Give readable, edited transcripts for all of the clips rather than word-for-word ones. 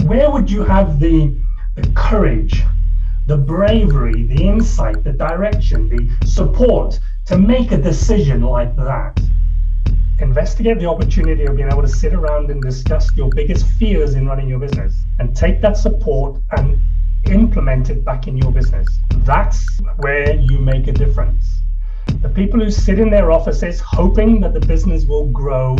where would you have the courage, the bravery, the insight, the direction, the support to make a decision like that? Investigate the opportunity of being able to sit around and discuss your biggest fears in running your business and take that support and implement it back in your business. That's where you make a difference. The people who sit in their offices hoping that the business will grow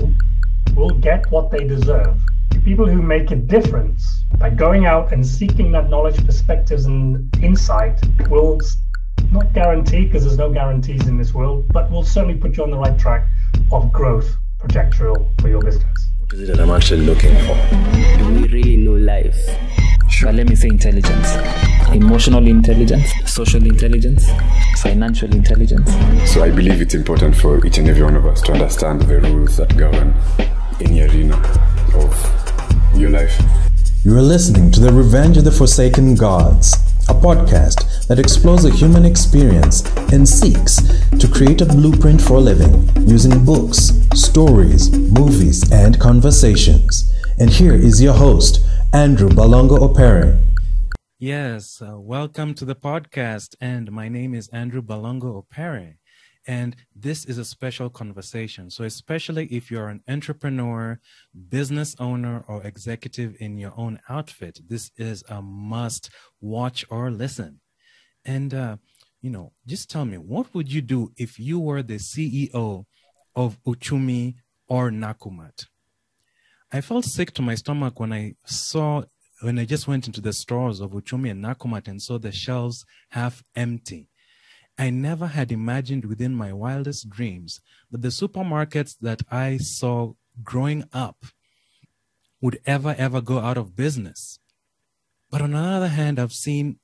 will get what they deserve. The people who make a difference by going out and seeking that knowledge, perspectives, and insight will not guarantee, because there's no guarantees in this world, but will certainly put you on the right track of growth projectorial for your business. What is it that I'm actually looking for? Do we really know life? But let me say intelligence. Emotional intelligence, social intelligence, financial intelligence. So I believe it's important for each and every one of us to understand the rules that govern any arena of your life. You are listening to The Revenge of the Forsaken Gods, a podcast that explores the human experience and seeks to create a blueprint for living using books, stories, movies, and conversations. And here is your host, Andrew Balongo Opere. Yes, welcome to the podcast, and my name is Andrew Balongo Opere, and this is a special conversation. So especially if you're an entrepreneur, business owner, or executive in your own outfit, this is a must watch or listen. And, just tell me, what would you do if you were the CEO of Uchumi or Nakumat? I felt sick to my stomach when I just went into the stores of Uchumi and Nakumat and saw the shelves half empty. I never had imagined within my wildest dreams that the supermarkets that I saw growing up would ever go out of business. But on the other hand, I've seen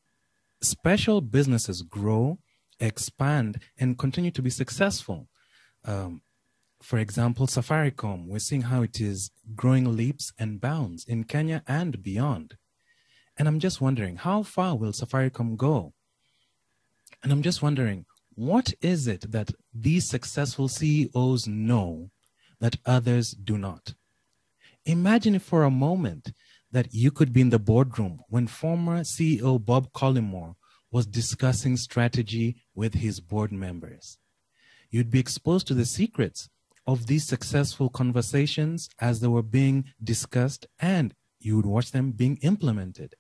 special businesses grow, expand, and continue to be successful. For example, Safaricom, we're seeing how it is growing leaps and bounds in Kenya and beyond. And I'm just wondering, how far will Safaricom go? And I'm just wondering, what is it that these successful CEOs know that others do not? Imagine if for a moment that you could be in the boardroom when former CEO Bob Collymore was discussing strategy with his board members. You'd be exposed to the secrets of these successful conversations as they were being discussed, and you would watch them being implemented.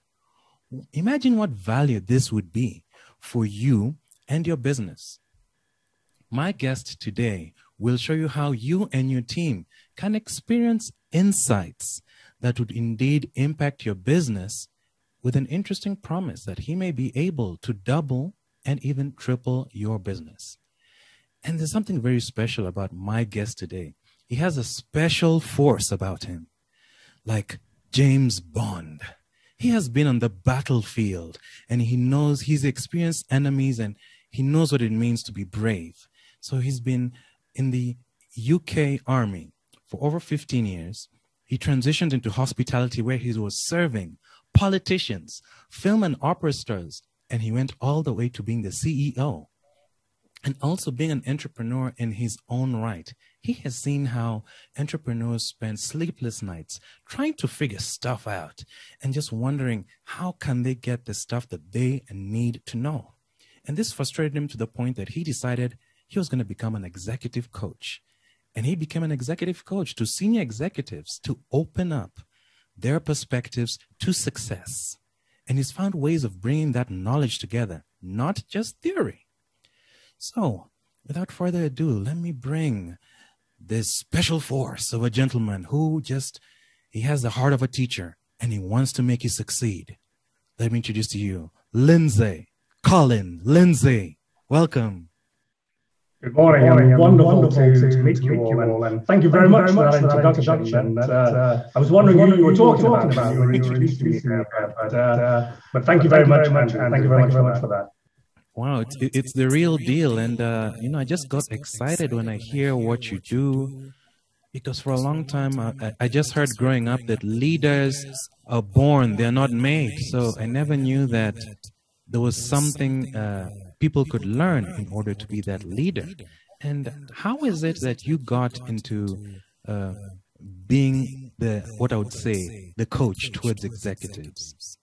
Imagine what value this would be for you and your business. My guest today will show you how you and your team can experience insights that would indeed impact your business, with an interesting promise that he may be able to double and even triple your business. And there's something very special about my guest today. He has a special force about him, like James Bond. He has been on the battlefield, and he knows he's experienced enemies, and he knows what it means to be brave. So he's been in the UK Army for over 15 years. He transitioned into hospitality, where he was serving politicians, film and opera stars, and he went all the way to being the CEO. And also being an entrepreneur in his own right. He has seen how entrepreneurs spend sleepless nights trying to figure stuff out and just wondering how can they get the stuff that they need to know. And this frustrated him to the point that he decided he was going to become an executive coach. And he became an executive coach to senior executives to open up their perspectives to success. And he's found ways of bringing that knowledge together, not just theory. So, without further ado, let me bring this special force of a gentleman who he has the heart of a teacher, and he wants to make you succeed. Let me introduce to you, Lindsay, Colin Lindsay. Welcome. Good morning, and wonderful to meet you all, and thank you very much for that introduction. I was wondering who you were talking about when you were introducing me, but thank you very much, and thank you very much for that. Wow, it's the real deal. And, I just got excited when I hear what you do, because for a long time, I just heard growing up that leaders are born, they're not made. So I never knew that there was something people could learn in order to be that leader. And how is it that you got into being what I would say, the coach towards executives?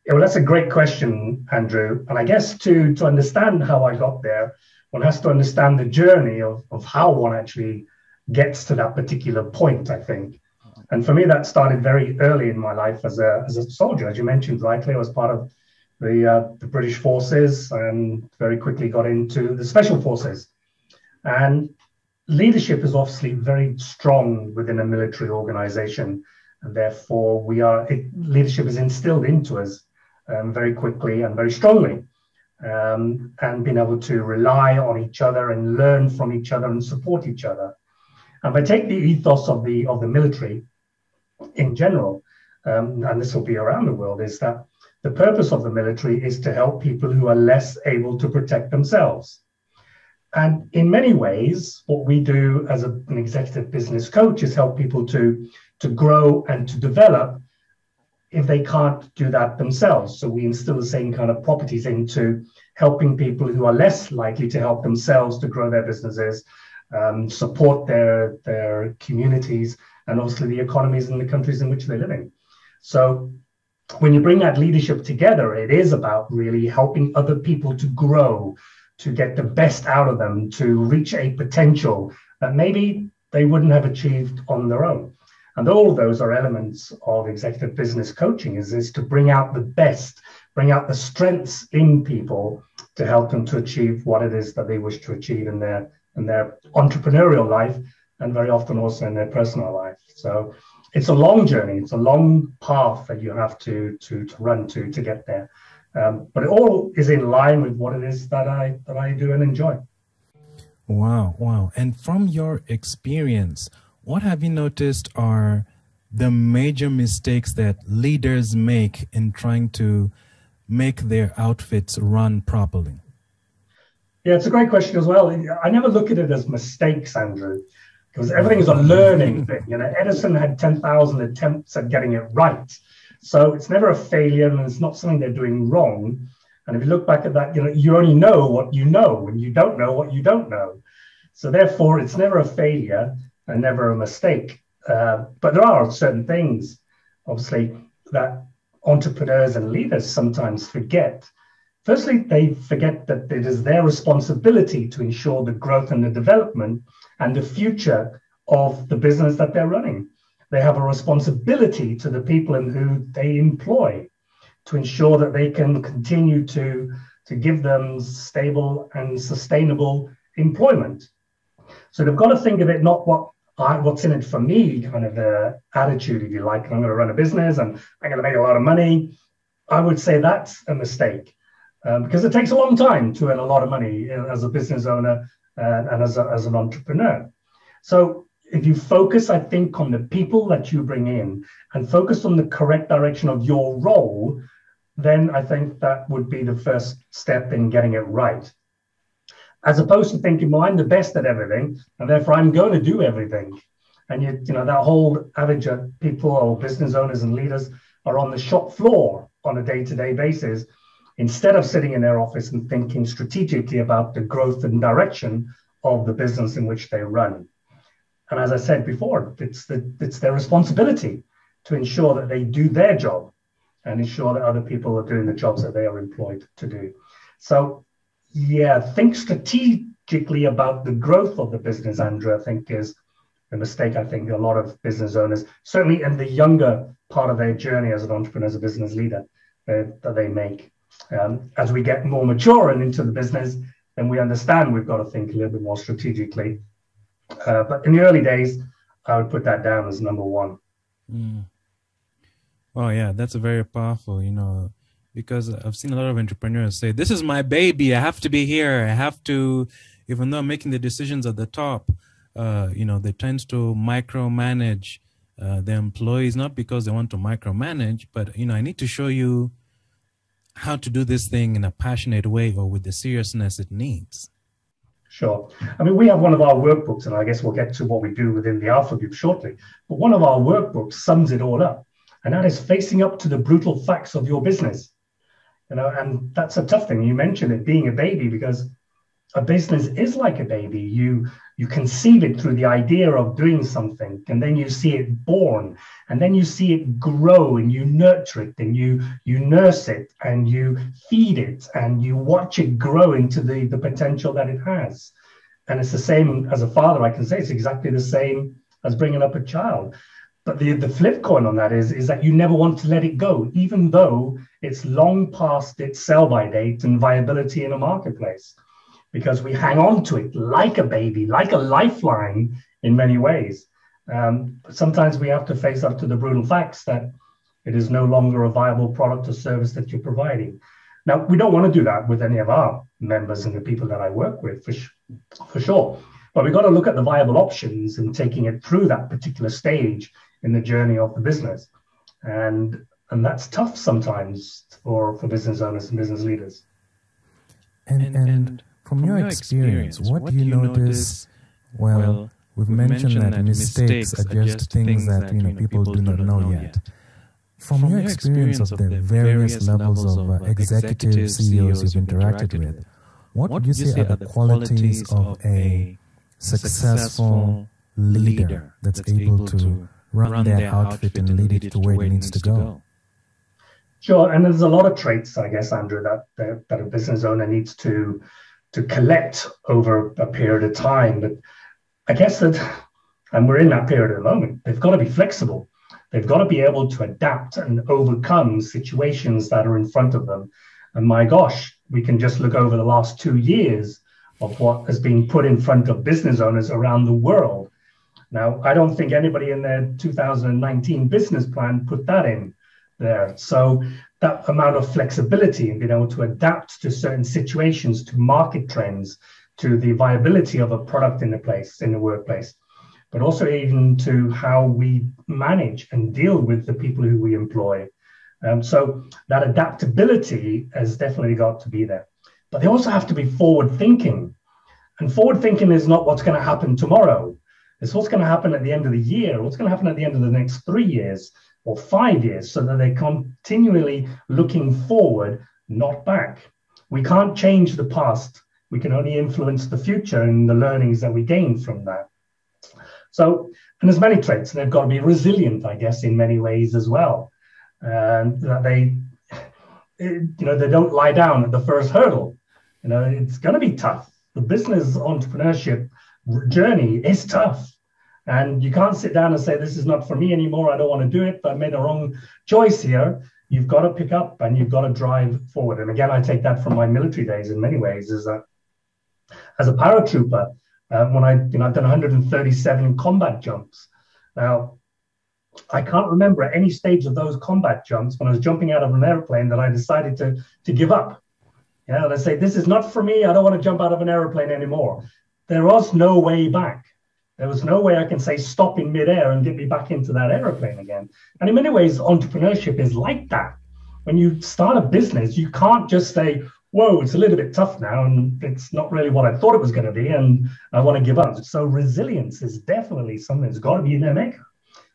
Yeah, well, that's a great question, Andrew. And I guess to understand how I got there, one has to understand the journey of how one actually gets to that particular point, I think. And for me, that started very early in my life as a soldier. As you mentioned rightly, I was part of the British forces and very quickly got into the special forces. And leadership is obviously very strong within a military organization. And therefore, leadership is instilled into us very quickly and very strongly. And being able to rely on each other and learn from each other and support each other. And if I take the ethos of the military in general, and this will be around the world, is that the purpose of the military is to help people who are less able to protect themselves. And in many ways, what we do as an executive business coach is help people to grow and to develop if they can't do that themselves. So we instill the same kind of properties into helping people who are less likely to help themselves to grow their businesses, support their communities, and obviously the economies in the countries in which they're living. So when you bring that leadership together, it is about really helping other people to grow, to get the best out of them, to reach a potential that maybe they wouldn't have achieved on their own. And all of those are elements of executive business coaching, is to bring out the best, bring out the strengths in people to help them to achieve what it is that they wish to achieve in their entrepreneurial life, and very often also in their personal life. So it's a long journey. It's a long path that you have to run to get there. But it all is in line with what it is that I do and enjoy. Wow. And from your experience, what have you noticed are the major mistakes that leaders make in trying to make their outfits run properly? Yeah, it's a great question as well. I never look at it as mistakes, Andrew, because everything is a learning thing. Edison had 10,000 attempts at getting it right. So it's never a failure, and it's not something they're doing wrong. And if you look back at that, you only know what you know, and you don't know what you don't know. So therefore, it's never a failure and never a mistake. But there are certain things, obviously, that entrepreneurs and leaders sometimes forget. Firstly, they forget that it is their responsibility to ensure the growth and the development and the future of the business that they're running. They have a responsibility to the people in who they employ to ensure that they can continue to give them stable and sustainable employment. So they've got to think of it not what's in it for me kind of attitude, if you like. I'm going to run a business and I'm going to make a lot of money. I would say that's a mistake because it takes a long time to earn a lot of money as a business owner and as an entrepreneur. So if you focus, I think, on the people that you bring in and focus on the correct direction of your role, then I think that would be the first step in getting it right. As opposed to thinking, well, I'm the best at everything, and therefore I'm going to do everything. And that whole average of people or business owners and leaders are on the shop floor on a day-to-day basis, instead of sitting in their office and thinking strategically about the growth and direction of the business in which they run. And as I said before, it's their responsibility to ensure that they do their job and ensure that other people are doing the jobs that they are employed to do. So, yeah, think strategically about the growth of the business, Andrew, I think is a mistake. I think a lot of business owners, certainly in the younger part of their journey as an entrepreneur, as a business leader, that they make. As we get more mature and into the business, then we understand we've got to think a little bit more strategically. But in the early days, I would put that down as number one. Well, yeah, that's a very powerful, because I've seen a lot of entrepreneurs say, this is my baby. I have to be here. I have to, even though I'm making the decisions at the top, they tend to micromanage their employees, not because they want to micromanage, but, I need to show you how to do this thing in a passionate way or with the seriousness it needs. Sure. I mean, we have one of our workbooks, and I guess we'll get to what we do within the Alpha Group shortly, but one of our workbooks sums it all up, and that is facing up to the brutal facts of your business. And that's a tough thing. You mentioned it being a baby, because a business is like a baby. You You conceive it through the idea of doing something, and then you see it born, and then you see it grow, and you nurture it, and you nurse it, and you feed it, and you watch it grow into the potential that it has. And it's the same as a father. I can say it's exactly the same as bringing up a child. But the flip coin on that is that you never want to let it go, even though it's long past its sell-by date and viability in a marketplace, because we hang on to it like a baby, like a lifeline in many ways. But sometimes we have to face up to the brutal facts that it is no longer a viable product or service that you're providing. Now, we don't want to do that with any of our members and the people that I work with, for sure. But we've got to look at the viable options and taking it through that particular stage in the journey of the business. And that's tough sometimes for business owners and business leaders. And from your experience, what do you notice? Well, we've mentioned that mistakes are just things that people do not know yet. From your experience of the various levels of executive CEOs you've interacted with, what would you say are the qualities of a successful leader that's able to run their outfit and lead it to where it needs to go? Sure, and there's a lot of traits, I guess, Andrew, that a business owner needs to collect over a period of time. But I guess that, and we're in that period at the moment, they've got to be flexible. They've got to be able to adapt and overcome situations that are in front of them. And my gosh, we can just look over the last 2 years of what has been put in front of business owners around the world. Now, I don't think anybody in their 2019 business plan put that in there. So that amount of flexibility and being able to adapt to certain situations, to market trends, to the viability of a product in the workplace, but also even to how we manage and deal with the people who we employ. So that adaptability has definitely got to be there. But they also have to be forward thinking. And forward thinking is not what's going to happen tomorrow. It's what's going to happen at the end of the year, what's going to happen at the end of the next 3 years or 5 years, so that they're continually looking forward, not back. We can't change the past. We can only influence the future and the learnings that we gain from that. So, and there's many traits. They've got to be resilient, I guess, in many ways as well. That they don't lie down at the first hurdle. It's going to be tough. The business entrepreneurship journey is tough. And you can't sit down and say, this is not for me anymore. I don't want to do it. But I made a wrong choice here. You've got to pick up and you've got to drive forward. And again, I take that from my military days in many ways, is that as a paratrooper, when I've done 137 combat jumps. Now, I can't remember at any stage of those combat jumps when I was jumping out of an airplane that I decided to give up. And I say, this is not for me. I don't want to jump out of an airplane anymore. There was no way back. There was no way I can say stop in midair and get me back into that airplane again. And in many ways, entrepreneurship is like that. When you start a business, you can't just say, whoa, it's a little bit tough now, and it's not really what I thought it was going to be, and I want to give up. So resilience is definitely something that's got to be in their makeup.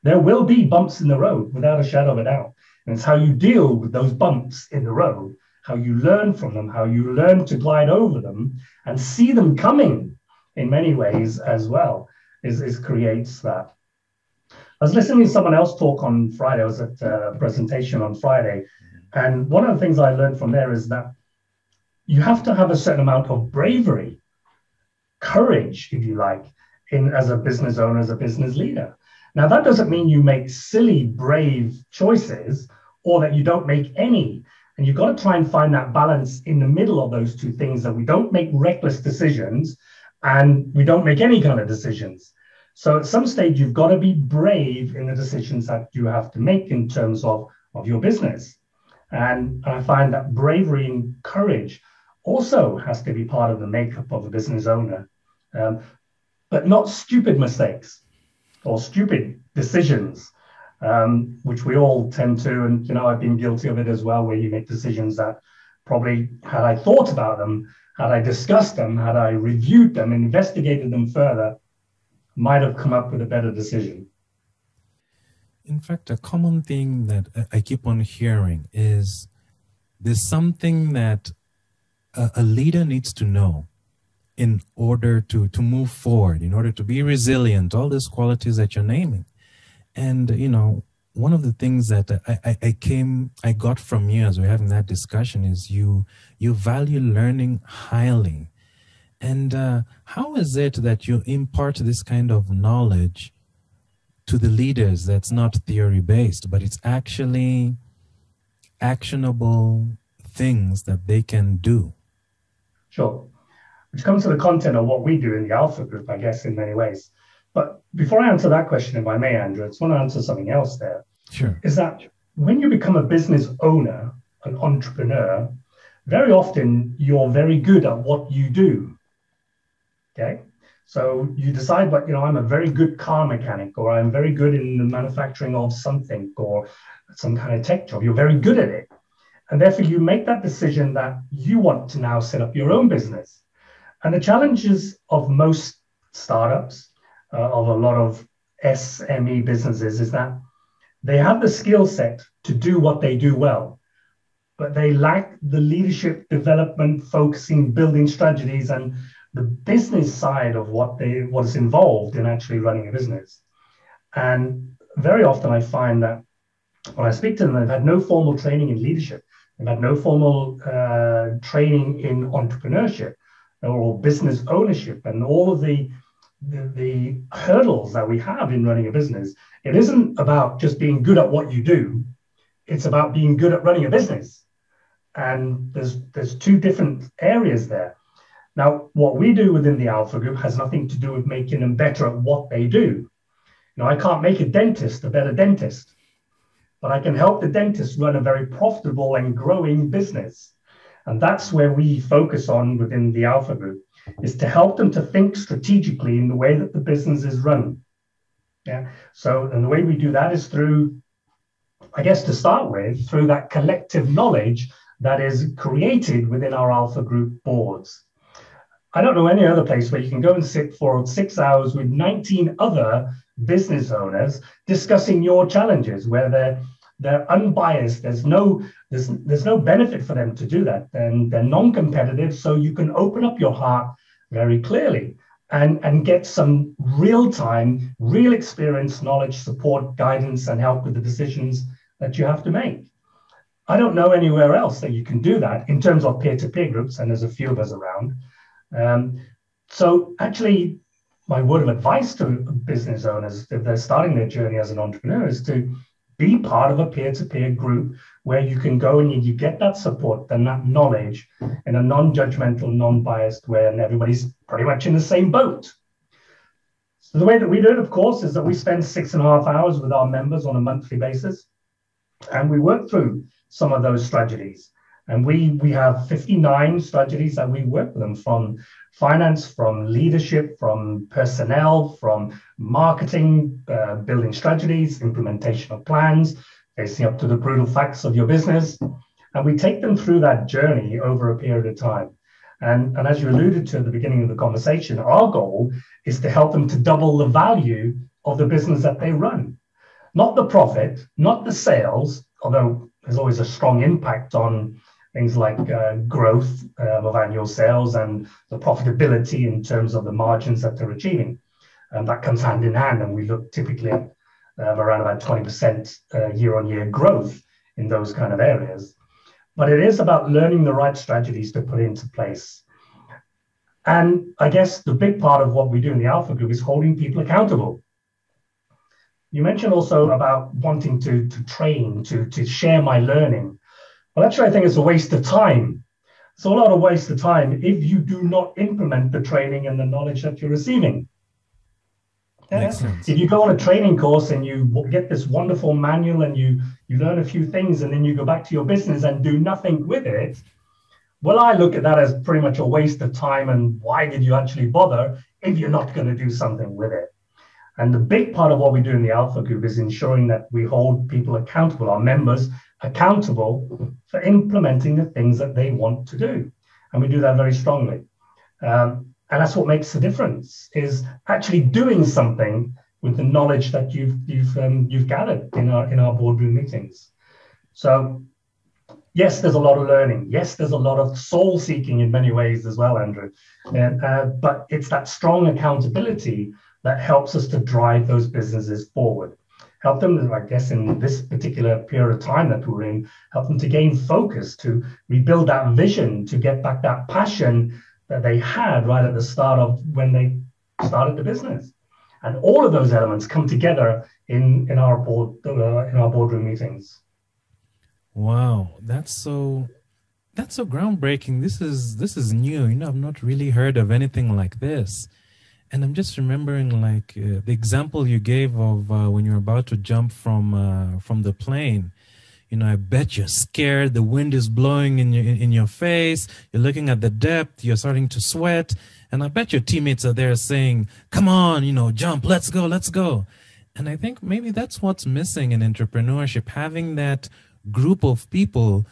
There will be bumps in the road, without a shadow of a doubt. And it's how you deal with those bumps in the road, how you learn from them, how you learn to glide over them and see them coming in many ways as well, is creates that. I was listening to someone else talk on Friday. I was at a presentation on Friday. And one of the things I learned from there is that you have to have a certain amount of bravery, courage, if you like, as a business owner, as a business leader. Now, that doesn't mean you make silly, brave choices or that you don't make any. And you've got to try and find that balance in the middle of those two things, that we don't make reckless decisions and we don't make any kind of decisions. So at some stage, you've got to be brave in the decisions that you have to make in terms of your business. And I find that bravery and courage also has to be part of the makeup of a business owner, but not stupid mistakes or stupid decisions, which we all tend to, and I've been guilty of it as well, where you make decisions that probably, had I thought about them, had I discussed them, had I reviewed them, investigated them further, might have come up with a better decision. In fact, a common thing that I keep on hearing is there's something that a leader needs to know, in order to move forward, in order to be resilient, all these qualities that you're naming. And, you know, one of the things that I got from you as we're having that discussion is you value learning highly. And how is it that you impart this kind of knowledge to the leaders that's not theory-based, but it's actually actionable things that they can do? Sure. Which comes to the content of what we do in the Alpha Group, I guess, in many ways. But before I answer that question, if I may, Andrew, I just want to answer something else there. Sure. Is that when you become a business owner, an entrepreneur, very often you're very good at what you do. Okay? So you decide, but I'm a very good car mechanic, or I'm very good in the manufacturing of something, or some kind of tech job. You're very good at it. And therefore you make that decision that you want to now set up your own business. And the challenges of most startups, of a lot of SME businesses, is that they have the skill set to do what they do well, but they lack the leadership, development, focusing, building strategies, and the business side of what is involved in actually running a business. And very often I find that when I speak to them, they've had no formal training in leadership. They've had no formal training in entrepreneurship or business ownership, and all of the hurdles that we have in running a business. It isn't about just being good at what you do. It's about being good at running a business. And there's two different areas there. Now, what we do within the Alpha Group has nothing to do with making them better at what they do. I can't make a dentist a better dentist, but I can help the dentist run a very profitable and growing business. And that's where we focus on within the Alpha Group, is to help them to think strategically in the way that the business is run. Yeah. So, and the way we do that is through, I guess to start with, through that collective knowledge that is created within our Alpha Group boards. I don't know any other place where you can go and sit for 6 hours with 19 other business owners discussing your challenges, where they're unbiased. There's no benefit for them to do that. And they're non-competitive, so you can open up your heart very clearly and get some real-time, real experience, knowledge, support, guidance, and help with the decisions that you have to make. I don't know anywhere else that you can do that in terms of peer-to-peer groups, and there's a few of us around. So actually, my word of advice to business owners, if they're starting their journey as an entrepreneur, is to be part of a peer-to-peer group where you can go and you get that support and that knowledge in a non-judgmental, non-biased way, and everybody's pretty much in the same boat. So the way that we do it, of course, is that we spend 6.5 hours with our members on a monthly basis, and we work through some of those strategies. And we have 59 strategies that we work with them, from finance, from leadership, from personnel, from marketing, building strategies, implementation of plans, facing up to the brutal facts of your business. And we take them through that journey over a period of time. And as you alluded to at the beginning of the conversation, our goal is to help them to double the value of the business that they run. Not the profit, not the sales, although there's always a strong impact on things like growth of annual sales and the profitability in terms of the margins that they're achieving. And that comes hand in hand, and we look typically at around about 20% year-on-year growth in those kind of areas. But it is about learning the right strategies to put into place. And I guess the big part of what we do in the Alpha Group is holding people accountable. You mentioned also about wanting to train, to share my learning. Well, actually, I think it's a waste of time. It's a lot of waste of time if you do not implement the training and the knowledge that you're receiving. Yeah? If you go on a training course and you get this wonderful manual and you learn a few things and then you go back to your business and do nothing with it, well, I look at that as pretty much a waste of time. And why did you actually bother if you're not going to do something with it? And the big part of what we do in the Alpha Group is ensuring that we hold people accountable, our members accountable for implementing the things that they want to do. And we do that very strongly. And that's what makes the difference, is actually doing something with the knowledge that you've gathered in our boardroom meetings. So Yes, there's a lot of learning. Yes, there's a lot of soul seeking in many ways as well, Andrew. But it's that strong accountability that helps us to drive those businesses forward. Help them, I guess, in this particular period of time that we're in, help them to gain focus, to rebuild that vision, to get back that passion that they had right at the start of when they started the business. And all of those elements come together in our boardroom meetings. Wow, that's so groundbreaking. This is new. I've not really heard of anything like this. And I'm just remembering, like, the example you gave of when you're about to jump from the plane. I bet you're scared. The wind is blowing in your face. You're looking at the depth. You're starting to sweat. And I bet your teammates are there saying, "Come on, jump. Let's go. Let's go." And I think maybe that's what's missing in entrepreneurship, having that group of people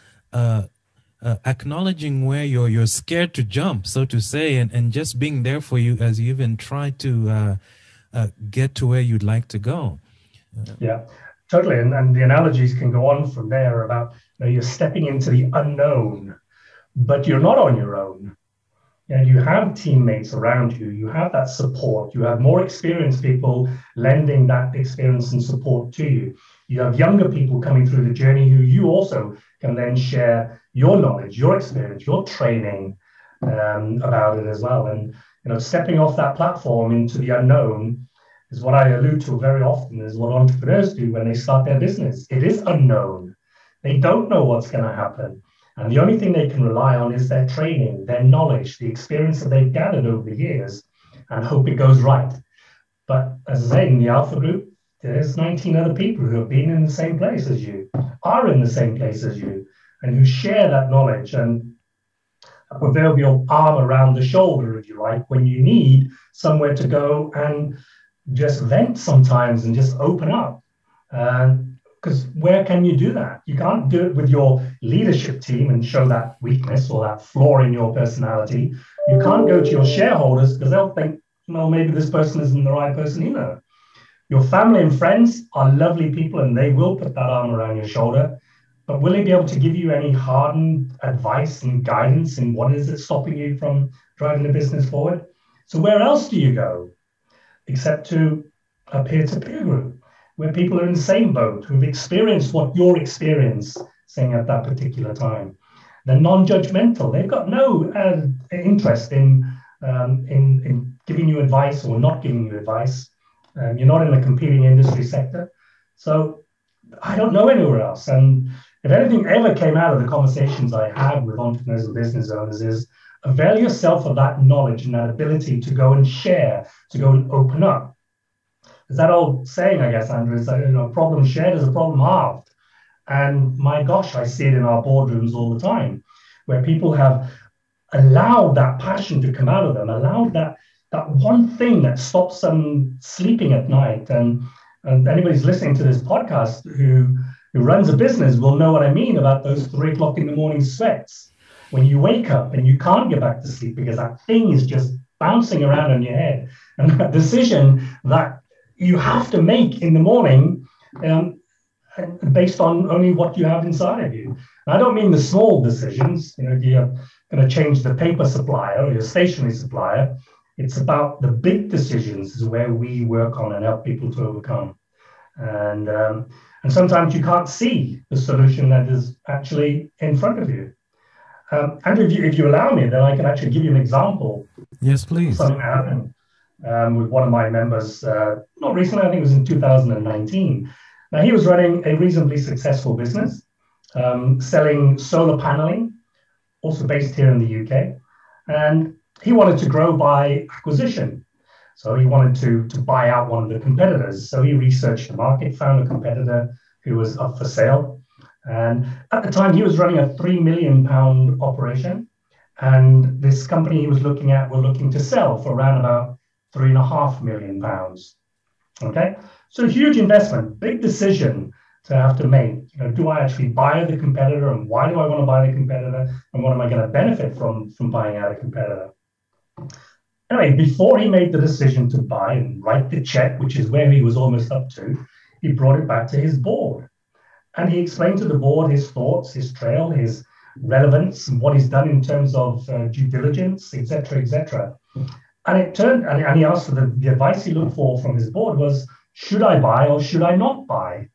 acknowledging where you're scared to jump, so to say, and just being there for you as you even try to get to where you'd like to go. Yeah, totally. And the analogies can go on from there about you're stepping into the unknown, but you're not on your own. And you have teammates around you. You have that support. You have more experienced people lending that experience and support to you. You have younger people coming through the journey who you also can then share your knowledge, your experience, your training about it as well. And stepping off that platform into the unknown is what I allude to very often, is what entrepreneurs do when they start their business. It is unknown. They don't know what's going to happen. And the only thing they can rely on is their training, their knowledge, the experience that they've gathered over the years, and hope it goes right. But as I say, in the Alpha Group, there's 19 other people who have been in the same place as you, are in the same place as you, and who share that knowledge and a proverbial arm around the shoulder, if you like, when you need somewhere to go and just vent sometimes and just open up. Because where can you do that? You can't do it with your leadership team and show that weakness or that flaw in your personality. You can't go to your shareholders because they'll think, maybe this person isn't the right person either. Your family and friends are lovely people and they will put that arm around your shoulder, but will they be able to give you any hardened advice and guidance in what is it stopping you from driving the business forward? So where else do you go except to a peer-to-peer group where people are in the same boat, who've experienced what you're experiencing at that particular time? They're non-judgmental. They've got no interest in giving you advice or not giving you advice. You're not in a competing industry sector. So I don't know anywhere else. And if anything ever came out of the conversations I had with entrepreneurs and business owners is avail yourself of that knowledge and that ability to go and share, to go and open up. There's that old saying, I guess, Andrew, is that a problem shared is a problem halved. And my gosh, I see it in our boardrooms all the time, where people have allowed that passion to come out of them, allowed that one thing that stops them sleeping at night. And anybody's listening to this podcast who runs a business will know what I mean about those 3 o'clock in the morning sweats. When you wake up and you can't get back to sleep because that thing is just bouncing around in your head. And that decision that you have to make in the morning based on only what you have inside of you. And I don't mean the small decisions, if you're going to change the paper supplier or your stationery supplier. It's about the big decisions is where we work on and help people to overcome. And sometimes you can't see the solution that is actually in front of you. Andrew, if you allow me, then I can actually give you an example. Yes, please. Something that happened with one of my members, not recently, I think it was in 2019. Now, he was running a reasonably successful business, selling solar paneling, also based here in the UK. And he wanted to grow by acquisition. So he wanted to buy out one of the competitors. So he researched the market, found a competitor who was up for sale. And at the time, he was running a £3 million operation. And this company he was looking at were looking to sell for around about £3.5 million. Okay, so huge investment, big decision to have to make. Do I actually buy the competitor, and why do I want to buy the competitor, and what am I going to benefit from buying out a competitor? Anyway, before he made the decision to buy and write the check, which is where he was almost up to, he brought it back to his board. And he explained to the board his thoughts, his trail, his relevance, and what he's done in terms of due diligence, etc., etc. And it turned, and he asked for the advice he looked for from his board was, should I buy or should I not buy?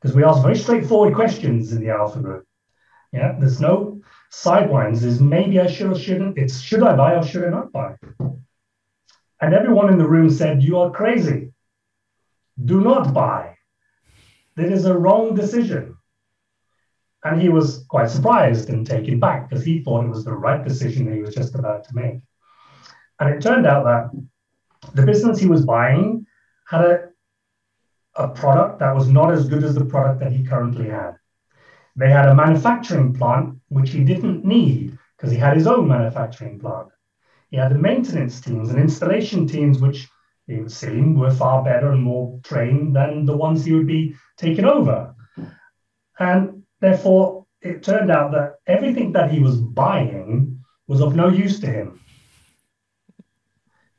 Because we asked very straightforward questions in the Alpha Group. Yeah, there's no sidelines. There's maybe I should or shouldn't. It's should I buy or should I not buy? And everyone in the room said, you are crazy. Do not buy. That is a wrong decision. And he was quite surprised and taken back because he thought it was the right decision he was just about to make. And it turned out that the business he was buying had a product that was not as good as the product that he currently had. They had a manufacturing plant, which he didn't need because he had his own manufacturing plant. He had the maintenance teams and installation teams, which it would seem were far better and more trained than the ones he would be taking over. And therefore, it turned out that everything that he was buying was of no use to him.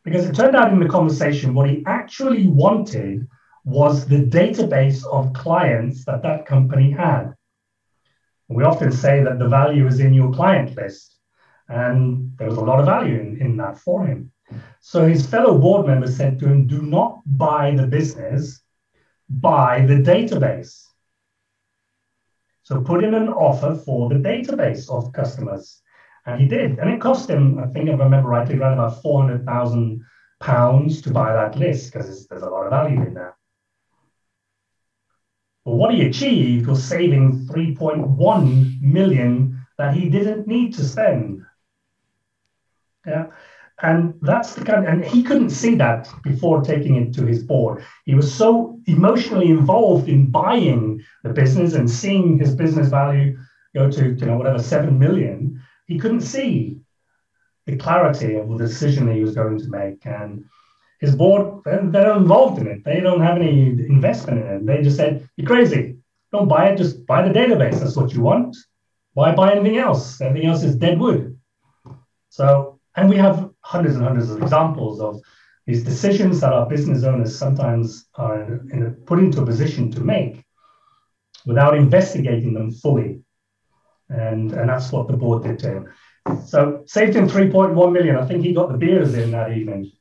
Because it turned out in the conversation, what he actually wanted was the database of clients that that company had. We often say that the value is in your client list, and there was a lot of value in that for him. So his fellow board members said to him, do not buy the business, buy the database. So put in an offer for the database of customers. And he did. And it cost him, I think if I remember rightly, around about £400,000 to buy that list because there's a lot of value in that. But what he achieved was saving 3.1 million that he didn't need to spend. Yeah. And that's the kind of, and he couldn't see that before taking it to his board. He was so emotionally involved in buying the business and seeing his business value go to, whatever, 7 million. He couldn't see the clarity of the decision he was going to make. And his board, they're involved in it. They don't have any investment in it. They just said, you're crazy. Don't buy it. Just buy the database. That's what you want. Why buy anything else? Everything else is dead wood. So, and we have hundreds and hundreds of examples of these decisions that our business owners sometimes are put into a position to make without investigating them fully. And that's what the board did to him. So saved him 3.1 million. I think he got the beers in that evening.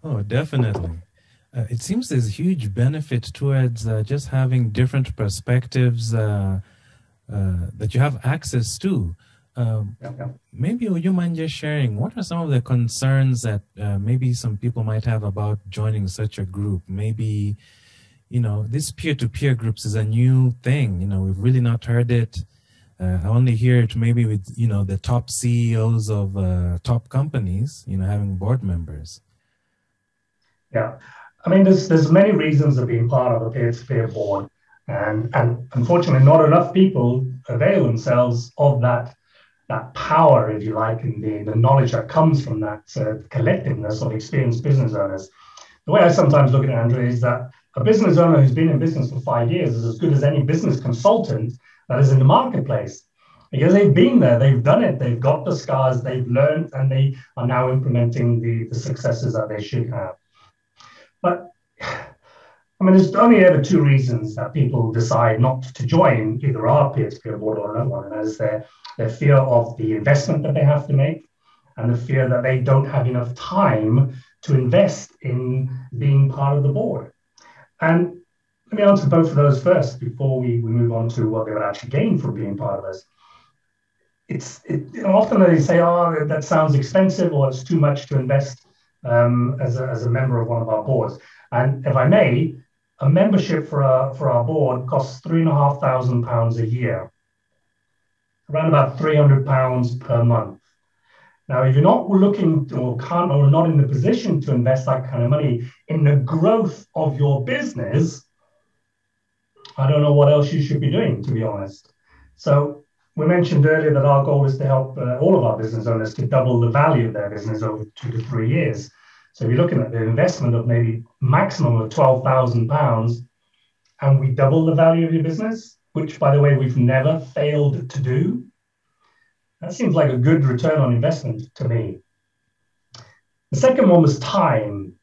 Oh, definitely. It seems there's huge benefit towards just having different perspectives that you have access to. Maybe would you mind just sharing what are some of the concerns that maybe some people might have about joining such a group? Maybe, this peer-to-peer groups is a new thing. We've really not heard it. I only hear it maybe with, the top CEOs of top companies, having board members. Yeah. I mean, there's many reasons of being part of a peer-to-peer board. And unfortunately, not enough people avail themselves of that power, if you like, and the knowledge that comes from that collectiveness of experienced business owners. The way I sometimes look at it, Andrew, is that a business owner who's been in business for 5 years is as good as any business consultant that is in the marketplace. Because they've been there, they've done it, they've got the scars, they've learned, and they are now implementing the successes that they should have. But, there's only ever two reasons that people decide not to join either our peer-to-peer board or another one, and that is their fear of the investment that they have to make and the fear that they don't have enough time to invest in being part of the board. And let me answer both of those first before we move on to what they would actually gain from being part of us. Often they say, oh, that sounds expensive or it's too much to invest as a member of one of our boards. And if I may, a membership for our board costs £3,500 a year, around about £300 per month. Now, if you're not looking to, or can't, or not in the position to invest that kind of money in the growth of your business, I don't know what else you should be doing, to be honest. So we mentioned earlier that our goal is to help all of our business owners to double the value of their business over 2 to 3 years. So if you're looking at the investment of maybe maximum of £12,000 and we double the value of your business, which, by the way, we've never failed to do, that seems like a good return on investment to me. The second one was time.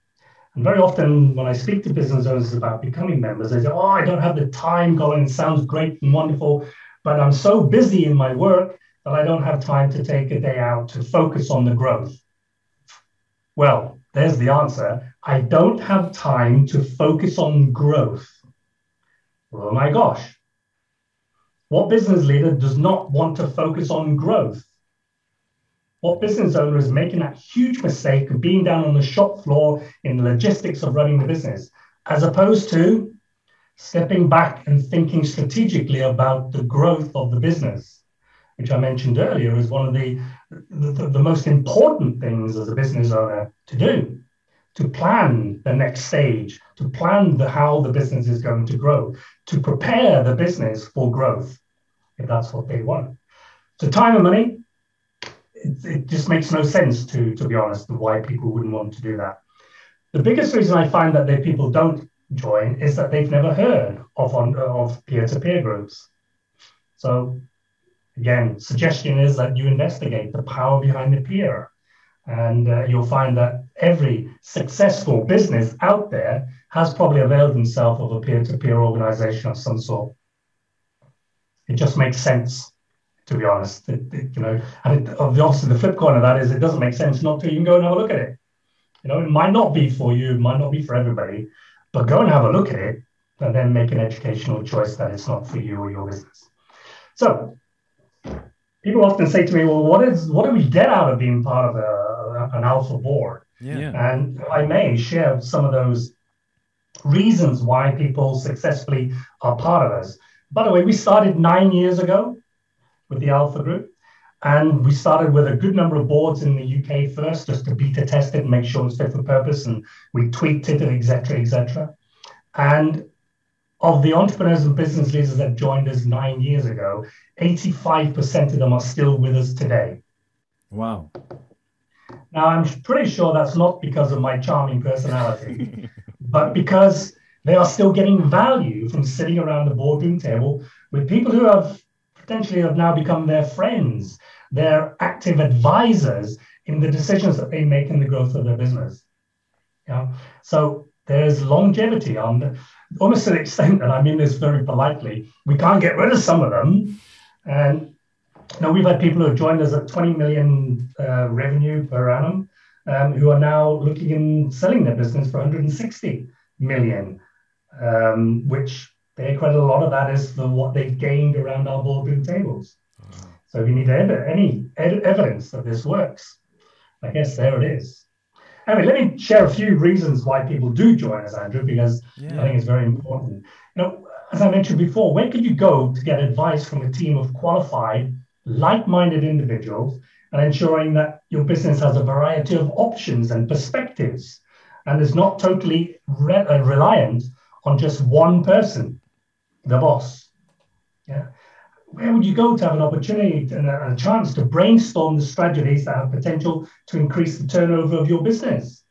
And very often when I speak to business owners about becoming members, they say, oh, I don't have the time, Colin. It sounds great and wonderful, but I'm so busy in my work that I don't have time to take a day out to focus on the growth. Well, there's the answer. I don't have time to focus on growth. Oh my gosh. What business leader does not want to focus on growth? What business owner is making that huge mistake of being down on the shop floor in the logistics of running the business, as opposed to stepping back and thinking strategically about the growth of the business, which I mentioned earlier is one of the most important things as a business owner to do, to plan the next stage, to plan how the business is going to grow, to prepare the business for growth, if that's what they want. So time and money, it just makes no sense, to be honest, why people wouldn't want to do that. The biggest reason I find that people don't join is that they've never heard of peer-to-peer groups. So again, suggestion is that you investigate the power behind the peer. And you'll find that every successful business out there has probably availed themselves of a peer-to-peer organization of some sort. It just makes sense, to be honest. Obviously the flip coin of that is it doesn't make sense not to even go and have a look at it. It might not be for you, it might not be for everybody, but go and have a look at it and then make an educational choice that it's not for you or your business. So people often say to me, well, what do we get out of being part of an alpha board? Yeah. And I may share some of those reasons why people successfully are part of us. By the way, we started 9 years ago with the Alpha Group, and we started with a good number of boards in the UK first, just to beta test it and make sure it's fit for purpose, and we tweaked it, et cetera, et cetera. And of the entrepreneurs and business leaders that joined us 9 years ago, 85% of them are still with us today. Wow. Now, I'm pretty sure that's not because of my charming personality, but because they are still getting value from sitting around the boardroom table with people who have potentially now become their friends, their active advisors in the decisions that they make in the growth of their business. So there's longevity on almost to the extent that I mean this very politely. We can't get rid of some of them. And we've had people who have joined us at 20 million revenue per annum who are now looking and selling their business for 160 million, which they credit a lot of that is for what they've gained around our boardroom tables. So if you need any evidence that this works, I guess there it is. Anyway, let me share a few reasons why people do join us, Andrew, because I think it's very important. As I mentioned before, where could you go to get advice from a team of qualified, like-minded individuals and ensuring that your business has a variety of options and perspectives and is not totally reliant on just one person, the boss? Where would you go to have an opportunity and a chance to brainstorm the strategies that have potential to increase the turnover of your business?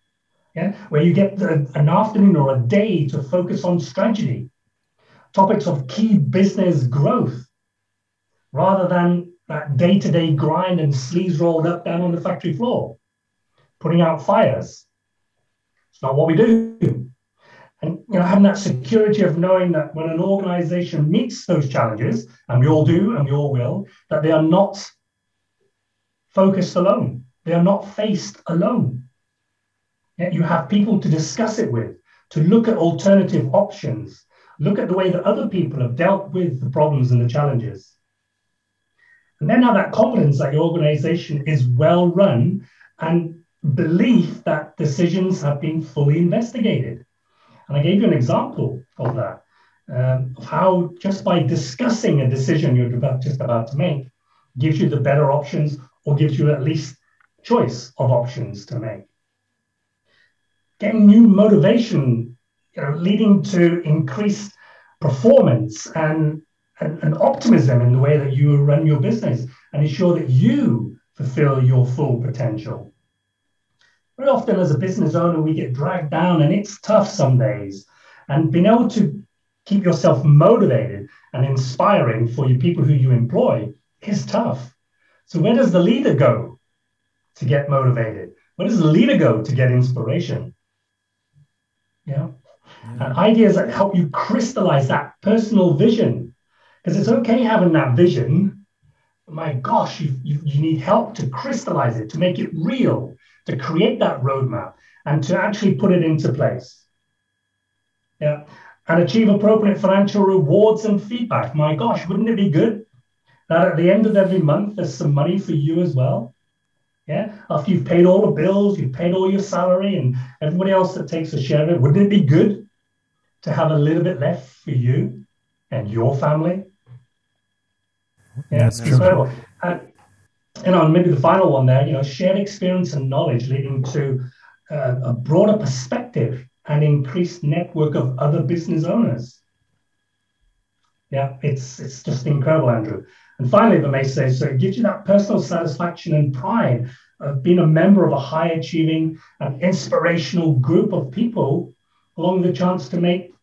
Where you get an afternoon or a day to focus on strategy, topics of key business growth, rather than that day-to-day grind and sleeves rolled up down on the factory floor, putting out fires. It's not what we do. And having that security of knowing that when an organization meets those challenges, and we all do, and we all will, that they are not focused alone. They are not faced alone. You have people to discuss it with, to look at alternative options, look at the way that other people have dealt with the problems and the challenges. And then have that confidence that your organization is well run and belief that decisions have been fully investigated. And I gave you an example of that, of how just by discussing a decision you're just about to make gives you the better options or gives you at least choice of options to make. Getting new motivation, leading to increased performance and optimism in the way that you run your business and ensure that you fulfill your full potential. Very often as a business owner, we get dragged down and it's tough some days. And being able to keep yourself motivated and inspiring for your people who you employ is tough. So where does the leader go to get motivated? Where does the leader go to get inspiration? Yeah. And ideas that help you crystallize that personal vision. Because it's okay having that vision. My gosh, you need help to crystallize it, to make it real, to create that roadmap and to actually put it into place. Yeah. And achieve appropriate financial rewards and feedback. My gosh, wouldn't it be good that at the end of every month, there's some money for you as well? Yeah. After you've paid all the bills, you've paid all your salary and everybody else that takes a share of it, wouldn't it be good to have a little bit left for you and your family? Yeah, that's true. incredible. And maybe the final one there, shared experience and knowledge leading to a broader perspective and increased network of other business owners. Yeah, it's just incredible, Andrew. And finally, if I may say, so it gives you that personal satisfaction and pride of being a member of a high-achieving and inspirational group of people, along with the chance to make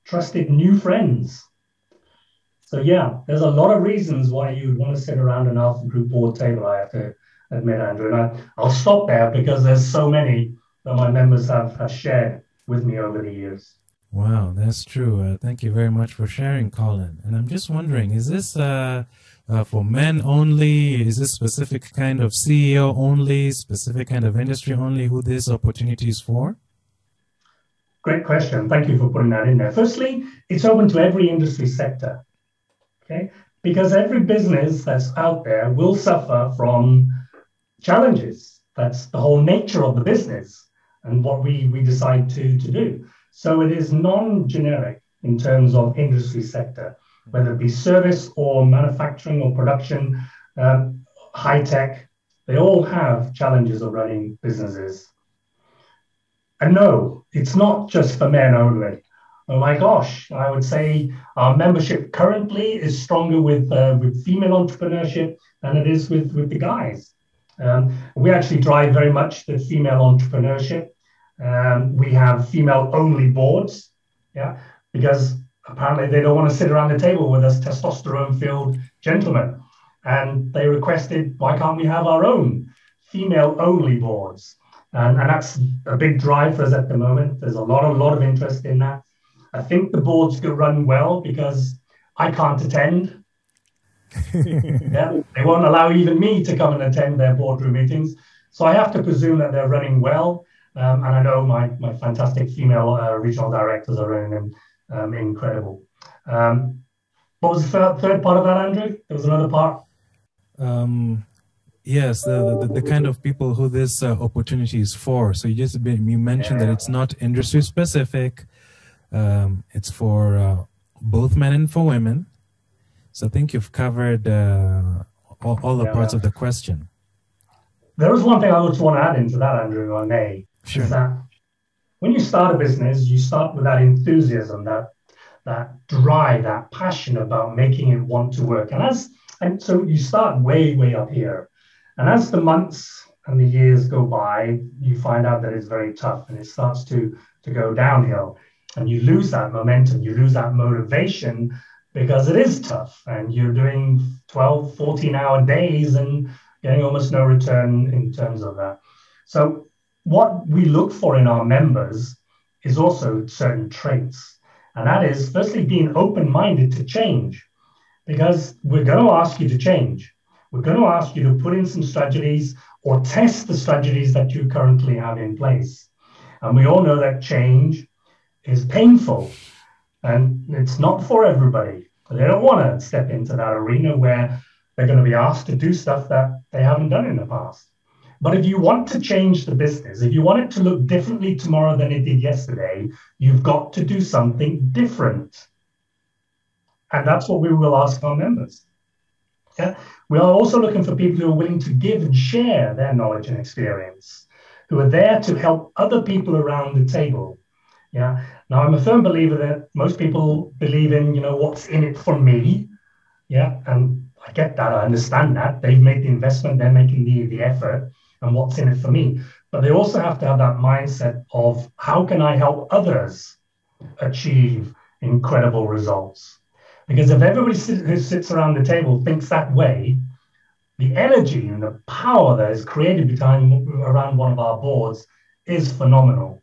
trusted new friends. So yeah, there's a lot of reasons why you'd want to sit around an Alpha Group board table, I have to admit, Andrew. And I'll stop there because there's so many that my members have shared with me over the years. Wow, that's true. Thank you very much for sharing, Colin. And I'm just wondering, is this for men only? Is this specific kind of CEO only, specific kind of industry only, who this opportunity is for? Great question. Thank you for putting that in there. Firstly, it's open to every industry sector. Okay, because every business that's out there will suffer from challenges. That's the whole nature of the business and what we decide to do. So it is non-generic in terms of industry sector, whether it be service or manufacturing or production, high tech, they all have challenges of running businesses. And no, it's not just for men only. Oh my gosh, I would say our membership currently is stronger with female entrepreneurship than it is with the guys. We actually drive very much the female entrepreneurship. We have female-only boards, yeah, because apparently they don't want to sit around the table with us testosterone-filled gentlemen. And they requested, why can't we have our own female-only boards? And that's a big drive for us at the moment. There's a lot of interest in that. I think the boards could run well because I can't attend. Yeah, they won't allow even me to come and attend their boardroom meetings. So I have to presume that they're running well. And I know my fantastic female regional directors are running them incredible. What was the third part of that, Andrew? There was another part. Yes, the kind of people who this opportunity is for. So you mentioned that it's not industry specific. It's for both men and for women. So I think you've covered all the parts of the question. There is one thing I just want to add into that, Andrew, if I may. Sure. Is that when you start a business, you start with that enthusiasm, that drive, that passion about making it want to work. And so you start way up here. And as the months and the years go by, you find out that it's very tough and it starts to go downhill. And you lose that momentum, you lose that motivation because it is tough. And you're doing 12, 14-hour days and getting almost no return in terms of that. So what we look for in our members is also certain traits. And that is, firstly, being open-minded to change, because we're going to ask you to change. We're going to ask you to put in some strategies or test the strategies that you currently have in place. And we all know that change is painful and it's not for everybody. They don't want to step into that arena where they're going to be asked to do stuff that they haven't done in the past. But if you want to change the business, if you want it to look differently tomorrow than it did yesterday, you've got to do something different. And that's what we will ask our members. Yeah? We are also looking for people who are willing to give and share their knowledge and experience, who are there to help other people around the table. Yeah. Now, I'm a firm believer that most people believe in, what's in it for me. Yeah. And I get that. I understand that. They've made the investment. They're making the effort. And what's in it for me. But they also have to have that mindset of how can I help others achieve incredible results? Because if everybody who sits around the table thinks that way, the energy and the power that is created around one of our boards is phenomenal.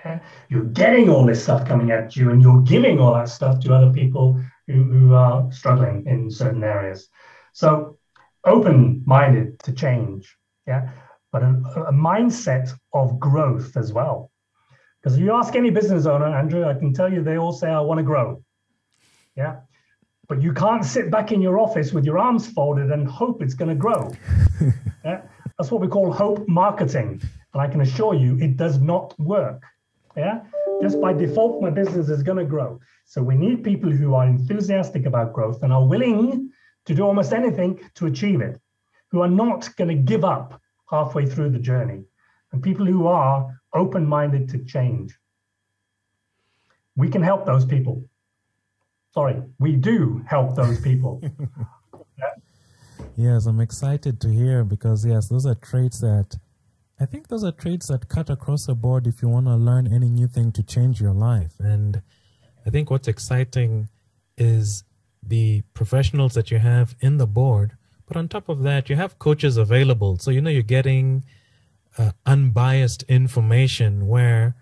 Yeah? You're getting all this stuff coming at you, and you're giving all that stuff to other people who are struggling in certain areas. So open-minded to change, yeah, but a mindset of growth as well. Because if you ask any business owner, Andrew, I can tell you they all say, I want to grow. Yeah. But you can't sit back in your office with your arms folded and hope it's going to grow. Yeah? That's what we call hope marketing. And I can assure you it does not work. Yeah. Just by default, my business is going to grow. So we need people who are enthusiastic about growth and are willing to do almost anything to achieve it, who are not going to give up halfway through the journey, and people who are open-minded to change. We can help those people. Sorry, we do help those people. Yeah. Yes, I'm excited to hear, because yes, those are traits that cut across the board if you want to learn any new thing to change your life. And I think what's exciting is the professionals that you have in the board, but on top of that, you have coaches available. So, you're getting unbiased information where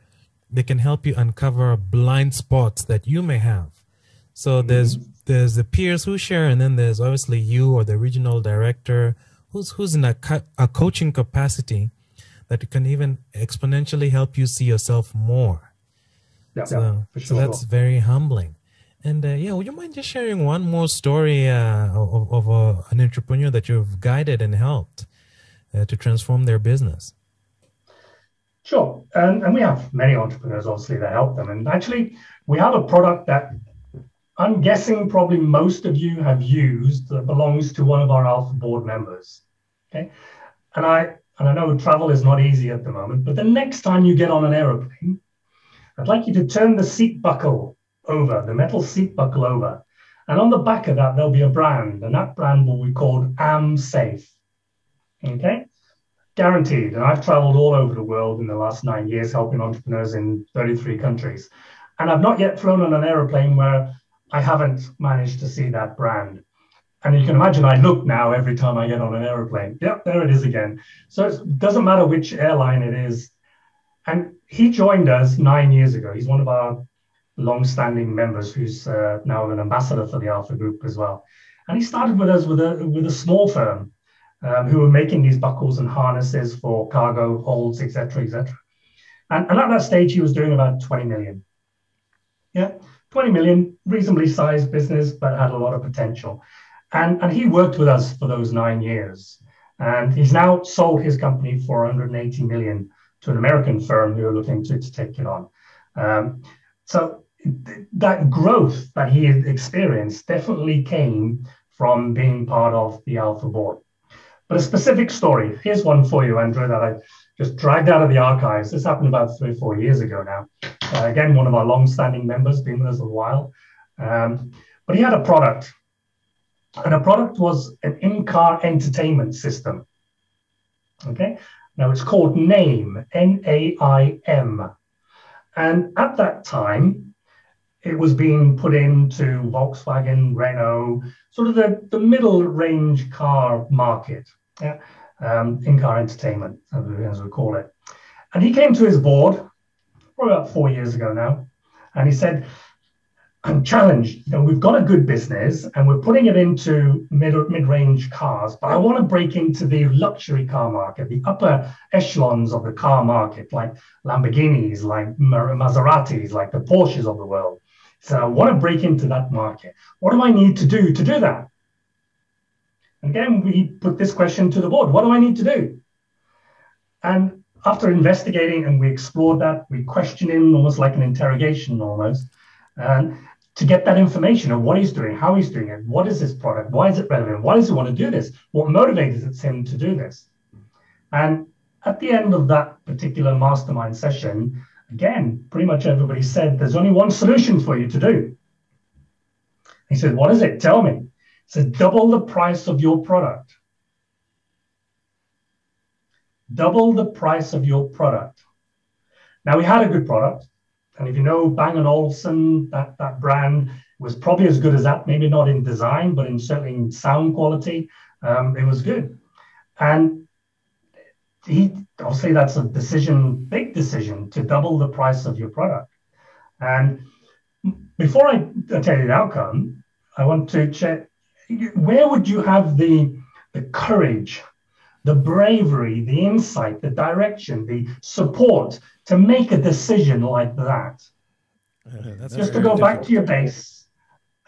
they can help you uncover blind spots that you may have. So there's the peers who share, and then there's obviously you or the regional director who's in a coaching capacity that can even exponentially help you see yourself more. Yeah, so for sure. So that's very humbling. And would you mind just sharing one more story of an entrepreneur that you've guided and helped to transform their business? Sure. And we have many entrepreneurs, obviously, that help them. And actually, we have a product that I'm guessing probably most of you have used that belongs to one of our Alpha board members. Okay. And I know travel is not easy at the moment, but the next time you get on an aeroplane, I'd like you to turn the seat buckle over, the metal seat buckle over. And on the back of that, there'll be a brand, and that brand will be called Am Safe. Okay? Guaranteed. And I've traveled all over the world in the last 9 years, helping entrepreneurs in 33 countries. And I've not yet flown on an aeroplane where I haven't managed to see that brand. And you can imagine I look now every time I get on an aeroplane. Yep, there it is again. So it doesn't matter which airline it is. And he joined us 9 years ago. He's one of our long-standing members who's now an ambassador for the Alpha Group as well. And he started with us with a small firm who were making these buckles and harnesses for cargo holds, etc., etc. And at that stage, he was doing about 20 million. Yeah, 20 million, reasonably sized business, but had a lot of potential. And he worked with us for those 9 years. And he's now sold his company for 180 million to an American firm who are looking to take it on. So that growth that he had experienced definitely came from being part of the Alpha board. But a specific story, here's one for you, Andrew, that I just dragged out of the archives. This happened about 3 or 4 years ago now. Again, one of our long-standing members, been with us a while. But he had a product. And the product was an in-car entertainment system. Okay, now it's called NAIM, N-A-I-M. And at that time, it was being put into Volkswagen, Renault, sort of the middle range car market, yeah? In-car entertainment, as we call it. And he came to his board, probably about 4 years ago now, and he said, I'm challenged. We've got a good business and we're putting it into mid-range cars, but I want to break into the luxury car market, the upper echelons of the car market, like Lamborghinis, like Maseratis, like the Porsches of the world. So I want to break into that market. What do I need to do that? And again, we put this question to the board. What do I need to do? And after investigating and we explored that, we questioned him almost like an interrogation almost. And to get that information of what he's doing, how he's doing it, what is this product, why is it relevant, why does he want to do this, what motivates him to do this. And at the end of that particular mastermind session, again, pretty much everybody said, there's only one solution for you to do. He said, what is it? Tell me. He said, double the price of your product. Double the price of your product. Now, we had a good product. And if you know Bang & Olufsen, that brand was probably as good as that, maybe not in design, but certainly in sound quality, it was good. And obviously that's a decision, big decision, to double the price of your product. And before I tell you the outcome, I want to check, where would you have the courage, the bravery, the insight, the direction, the support to make a decision like that? Just to go back to your base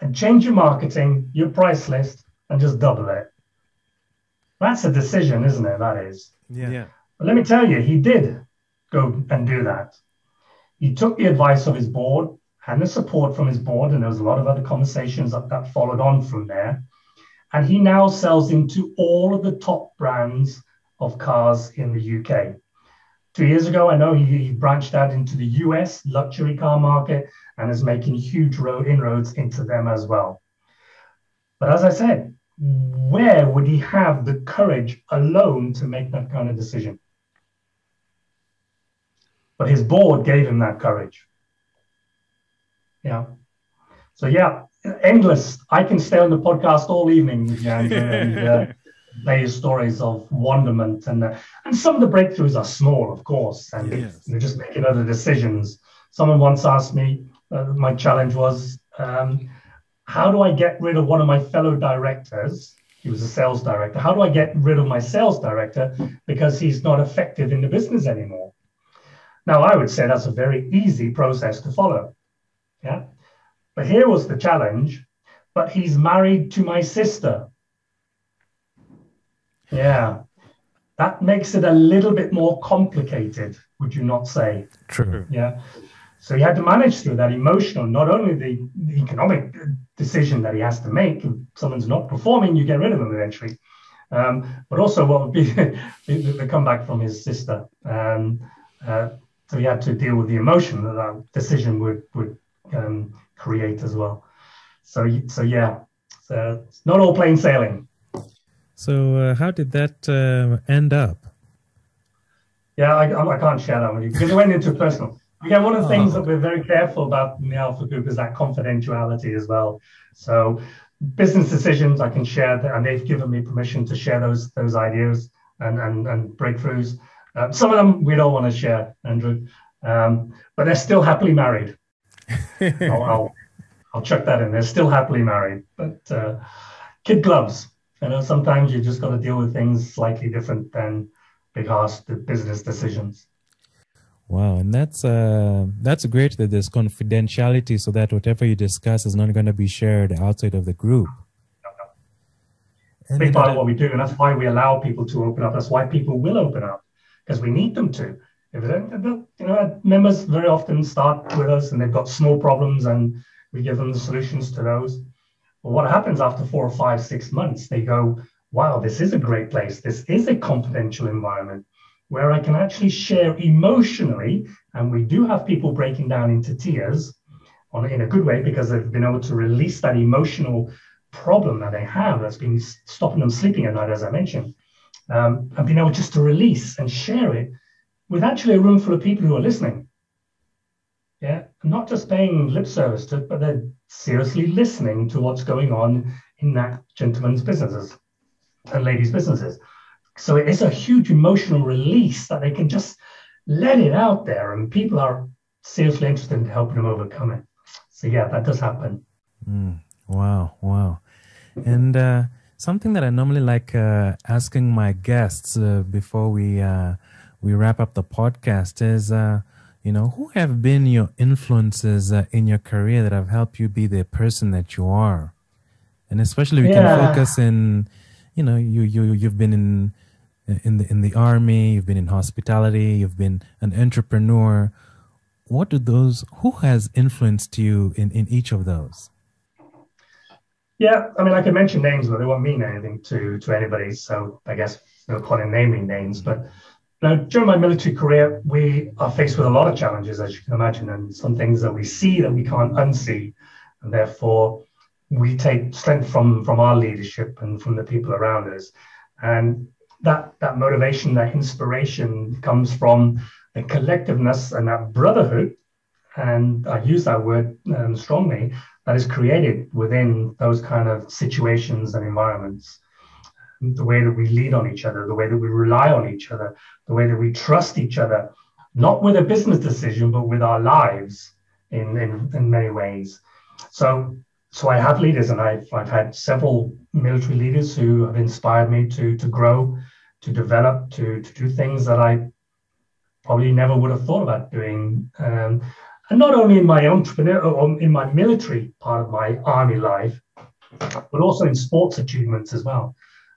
and change your marketing, your price list, and just double it. That's a decision, isn't it? That is. Yeah. But let me tell you, he did go and do that. He took the advice of his board and the support from his board, and there was a lot of other conversations that followed on from there. And he now sells into all of the top brands of cars in the UK. 2 years ago, I know he branched out into the US luxury car market and is making huge inroads into them as well. But as I said, where would he have the courage alone to make that kind of decision? But his board gave him that courage. Yeah. So yeah, endless. I can stay on the podcast all evening with you, Andrew, and lay stories of wonderment. And some of the breakthroughs are small, of course, and they're just making other decisions. Someone once asked me, my challenge was, how do I get rid of one of my fellow directors? He was a sales director. How do I get rid of my sales director because he's not effective in the business anymore? Now, I would say that's a very easy process to follow. Yeah. But here was the challenge. But he's married to my sister. Yeah. That makes it a little bit more complicated, would you not say? True. Yeah. So he had to manage through that emotional, not only the economic decision that he has to make. If someone's not performing, you get rid of them eventually. But also what would be the comeback from his sister. So he had to deal with the emotion that decision would create as well. So yeah, so it's not all plain sailing. So how did that end up? Yeah, I can't share that with you because it went into personal. Again, one of the things that we're very careful about in the Alpha Group is that confidentiality as well. So business decisions I can share, and they've given me permission to share those ideas and breakthroughs. Some of them we don't want to share, Andrew, but they're still happily married. I'll chuck that in. They're still happily married, but kid gloves. You know, sometimes you just got to deal with things slightly different than big ass business decisions. Wow, and that's great that there's confidentiality, so that whatever you discuss is not going to be shared outside of the group. Big part of what we do, and that's why we allow people to open up. That's why people will open up, because we need them to. If members very often start with us and they've got small problems, and we give them the solutions to those. But what happens after 4 or 5, 6 months? They go, "Wow, this is a great place. This is a confidential environment where I can actually share emotionally." And we do have people breaking down into tears in a good way, because they've been able to release that emotional problem that they have that's been stopping them sleeping at night, as I mentioned, and being able just to release and share it with actually a room full of people who are listening. Yeah, not just paying lip service to it, but they're seriously listening to what's going on in that gentleman's businesses and ladies' businesses. So it is a huge emotional release that they can just let it out there, and people are seriously interested in helping them overcome it. So yeah, that does happen. Wow. And something that I normally like asking my guests before we wrap up the podcast is, who have been your influences in your career that have helped you be the person that you are? And especially we can focus in, you've been in the army, you've been in hospitality, you've been an entrepreneur. Who has influenced you in each of those? Yeah, I mean, I can mention names, but they won't mean anything to anybody. So I guess no point in naming names. But during my military career, we are faced with a lot of challenges, as you can imagine, and some things that we see that we can't unsee. And therefore, we take strength from our leadership and from the people around us. And that motivation, that inspiration comes from the collectiveness and that brotherhood, and I use that word strongly, that is created within those kind of situations and environments. the way that we lead on each other, the way that we rely on each other, the way that we trust each other, not with a business decision, but with our lives in many ways. So I have leaders, and I've had several military leaders who have inspired me to grow, to develop, to do things that I probably never would have thought about doing. And not only in my entrepreneur or in my military part of my army life, but also in sports achievements as well.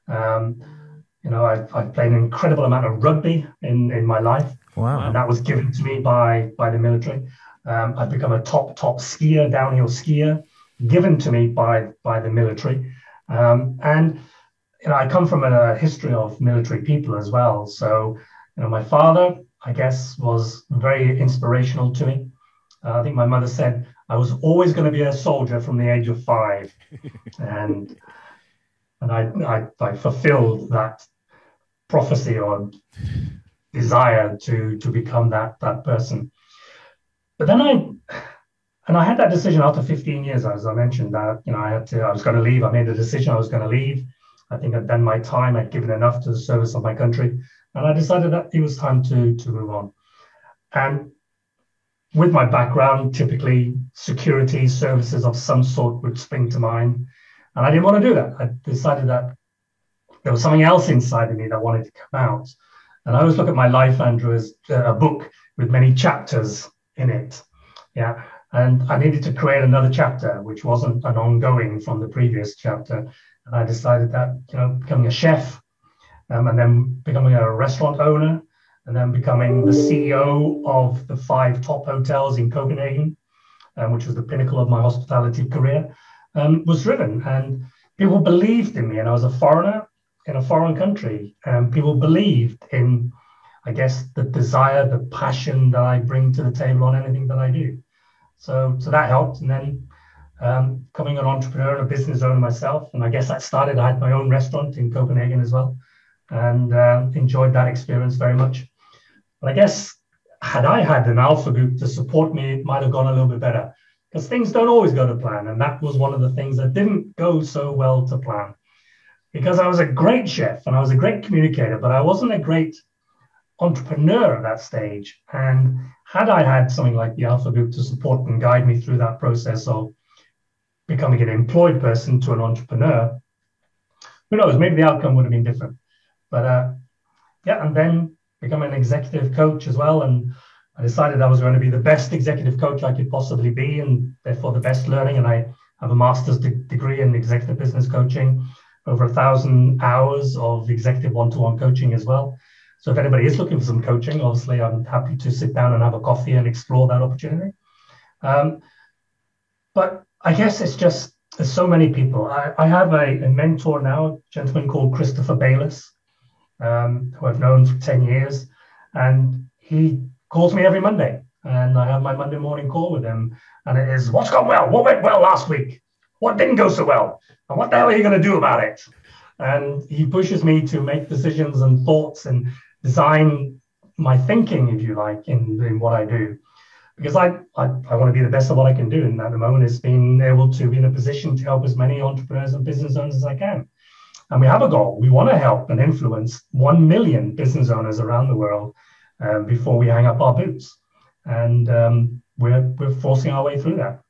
I've played an incredible amount of rugby in my life. Wow. And that was given to me by the military. I've become a top skier, downhill skier, given to me by the military. And I come from a history of military people as well. So, my father, I guess, was very inspirational to me. I think my mother said I was always going to be a soldier from the age of 5. and I fulfilled that prophecy or desire to become that person. But then I had that decision after 15 years, as I mentioned, that I was going to leave. I made a decision I was going to leave. I think I'd done my time. I'd given enough to the service of my country, and I decided that it was time to move on. And with my background, typically security services of some sort would spring to mind, and I didn't want to do that. I decided that there was something else inside of me that wanted to come out. And I always look at my life, Andrew, as a book with many chapters in it. Yeah. And I needed to create another chapter, which wasn't an ongoing from the previous chapter. And I decided that, becoming a chef, and then becoming a restaurant owner, and then becoming the CEO of the 5 top hotels in Copenhagen, which was the pinnacle of my hospitality career, was driven. And people believed in me. And I was a foreigner in a foreign country. And people believed in, I guess, the desire, the passion that I bring to the table on anything that I do. So that helped. And then becoming an entrepreneur and a business owner myself. And I guess that started, I had my own restaurant in Copenhagen as well, and enjoyed that experience very much. But I guess had I had an alpha group to support me, it might have gone a little bit better, because things don't always go to plan. And that was one of the things that didn't go so well to plan, because I was a great chef and I was a great communicator, but I wasn't a great entrepreneur at that stage. And had I had something like the Alpha Group to support and guide me through that process of becoming an employed person to an entrepreneur, who knows, maybe the outcome would have been different. But and then become an executive coach as well. And I decided I was going to be the best executive coach I could possibly be, and therefore the best learning. And I have a master's degree in executive business coaching, over 1,000 hours of executive one-to-one coaching as well. So if anybody is looking for some coaching, obviously I'm happy to sit down and have a coffee and explore that opportunity. But I guess it's just, there's so many people. I have a mentor now, a gentleman called Christopher Bayless, who I've known for 10 years. And he calls me every Monday. And I have my Monday morning call with him. And it is, what's gone well? What went well last week? What didn't go so well? And what the hell are you going to do about it? And he pushes me to make decisions and thoughts and design my thinking, if you like, in what I do. Because I want to be the best of what I can do. And at the moment, it's been able to be in a position to help as many entrepreneurs and business owners as I can. And we have a goal. We want to help and influence 1 million business owners around the world before we hang up our boots. And we're forcing our way through that.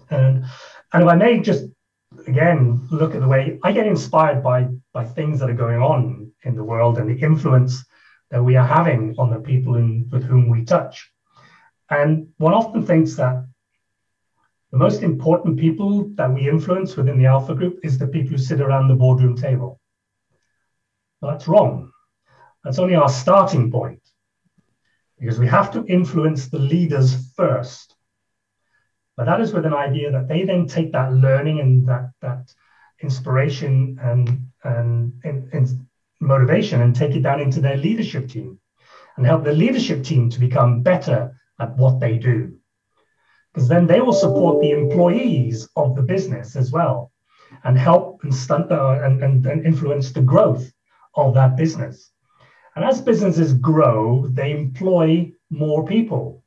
And if I may just, again, look at the way I get inspired by things that are going on in the world and the influence that we are having on the people with whom we touch. And one often thinks that the most important people that we influence within the Alpha Group is the people who sit around the boardroom table. Well, that's wrong. That's only our starting point, because we have to influence the leaders first. But that is with an idea that they then take that learning and that inspiration and motivation and take it down into their leadership team and help the leadership team to become better at what they do. Because then they will support the employees of the business as well and help and influence the growth of that business. And as businesses grow, they employ more people.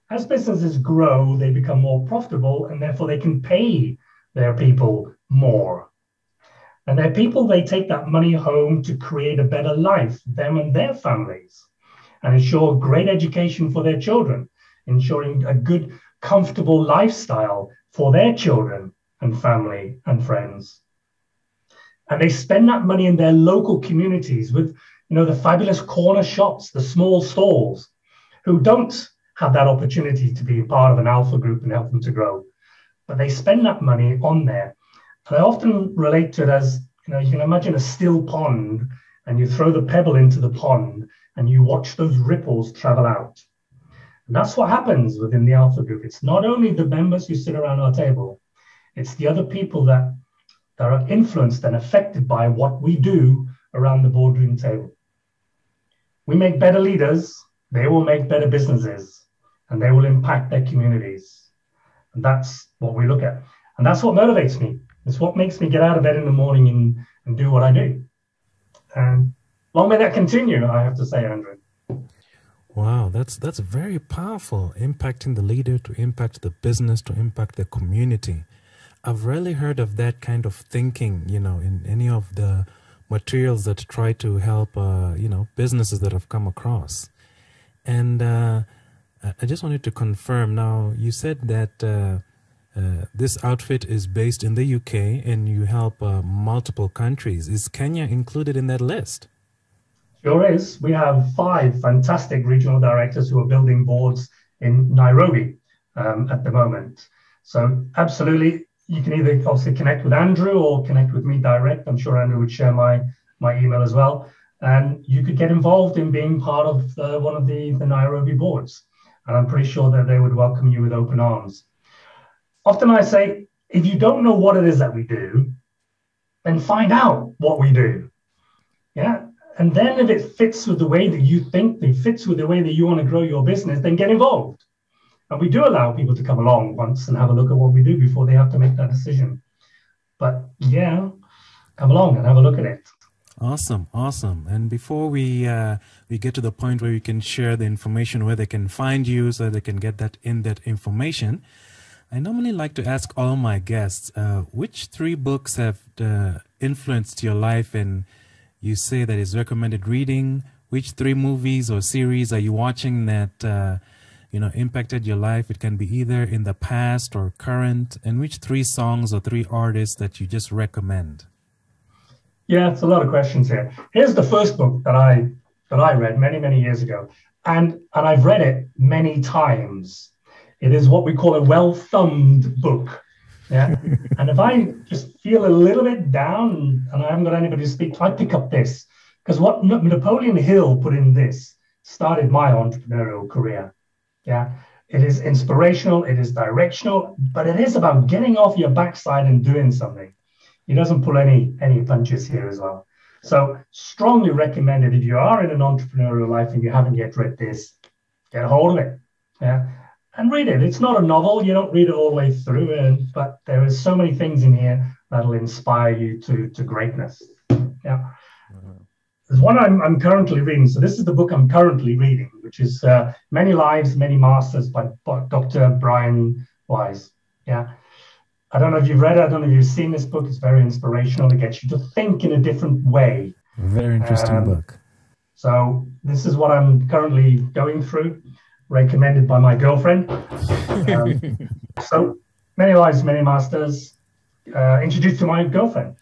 As businesses grow, they become more profitable, and therefore they can pay their people more. And they're people, they take that money home to create a better life, them and their families, and ensure great education for their children, ensuring a good, comfortable lifestyle for their children and family and friends. And they spend that money in their local communities with, the fabulous corner shops, the small stalls, who don't have that opportunity to be part of an alpha group and help them to grow. But they spend that money on there. And I often relate to it as, you can imagine a still pond, and you throw the pebble into the pond and you watch those ripples travel out. And that's what happens within the alpha group. It's not only the members who sit around our table, it's the other people that are influenced and affected by what we do around the boardroom table. We make better leaders, they will make better businesses, and they will impact their communities. And that's what we look at. And that's what motivates me. It's what makes me get out of bed in the morning and do what I do. And long may that continue, I have to say, Andrew. Wow, that's very powerful. Impacting the leader to impact the business, to impact the community. I've rarely heard of that kind of thinking, in any of the materials that try to help, businesses that I've come across. And I just wanted to confirm now, you said that this outfit is based in the UK and you help multiple countries. Is Kenya included in that list? Sure is. We have 5 fantastic regional directors who are building boards in Nairobi at the moment. So absolutely, you can either obviously connect with Andrew or connect with me direct. I'm sure Andrew would share my email as well. And you could get involved in being part of one of the Nairobi boards. And I'm pretty sure that they would welcome you with open arms. Often I say, if you don't know what it is that we do, then find out what we do. Yeah. And then if it fits with the way that you think, it fits with the way that you want to grow your business, then get involved. And we do allow people to come along once and have a look at what we do before they have to make that decision. But yeah, come along and have a look at it. Awesome, awesome. And before we get to the point where you can share the information, where they can find you so they can get that in-depth information, I normally like to ask all my guests, which 3 books have influenced your life and you say that is recommended reading? Which 3 movies or series are you watching that impacted your life? It can be either in the past or current. And which 3 songs or 3 artists that you just recommend? Yeah, it's a lot of questions here. Here's the first book that I read many, many years ago. And I've read it many times. It is what we call a well-thumbed book. Yeah. And if I just feel a little bit down and I haven't got anybody to speak to, I pick up this. Because what Napoleon Hill put in this started my entrepreneurial career. Yeah. It is inspirational, it is directional, but it is about getting off your backside and doing something. He doesn't pull any punches here as well. So strongly recommended if you are in an entrepreneurial life and you haven't yet read this, get a hold of it. Yeah. And read it. It's not a novel. You don't read it all the way through, but there is so many things in here that'll inspire you to greatness. Yeah. There's one I'm currently reading. So this is the book I'm currently reading, which is Many Lives, Many Masters by Dr. Brian Weiss. Yeah. I don't know if you've read it. I don't know if you've seen this book. It's very inspirational. It gets you to think in a different way. Very interesting book. So this is what I'm currently going through, recommended by my girlfriend. So Many Lives, Many Masters, introduced to my girlfriend,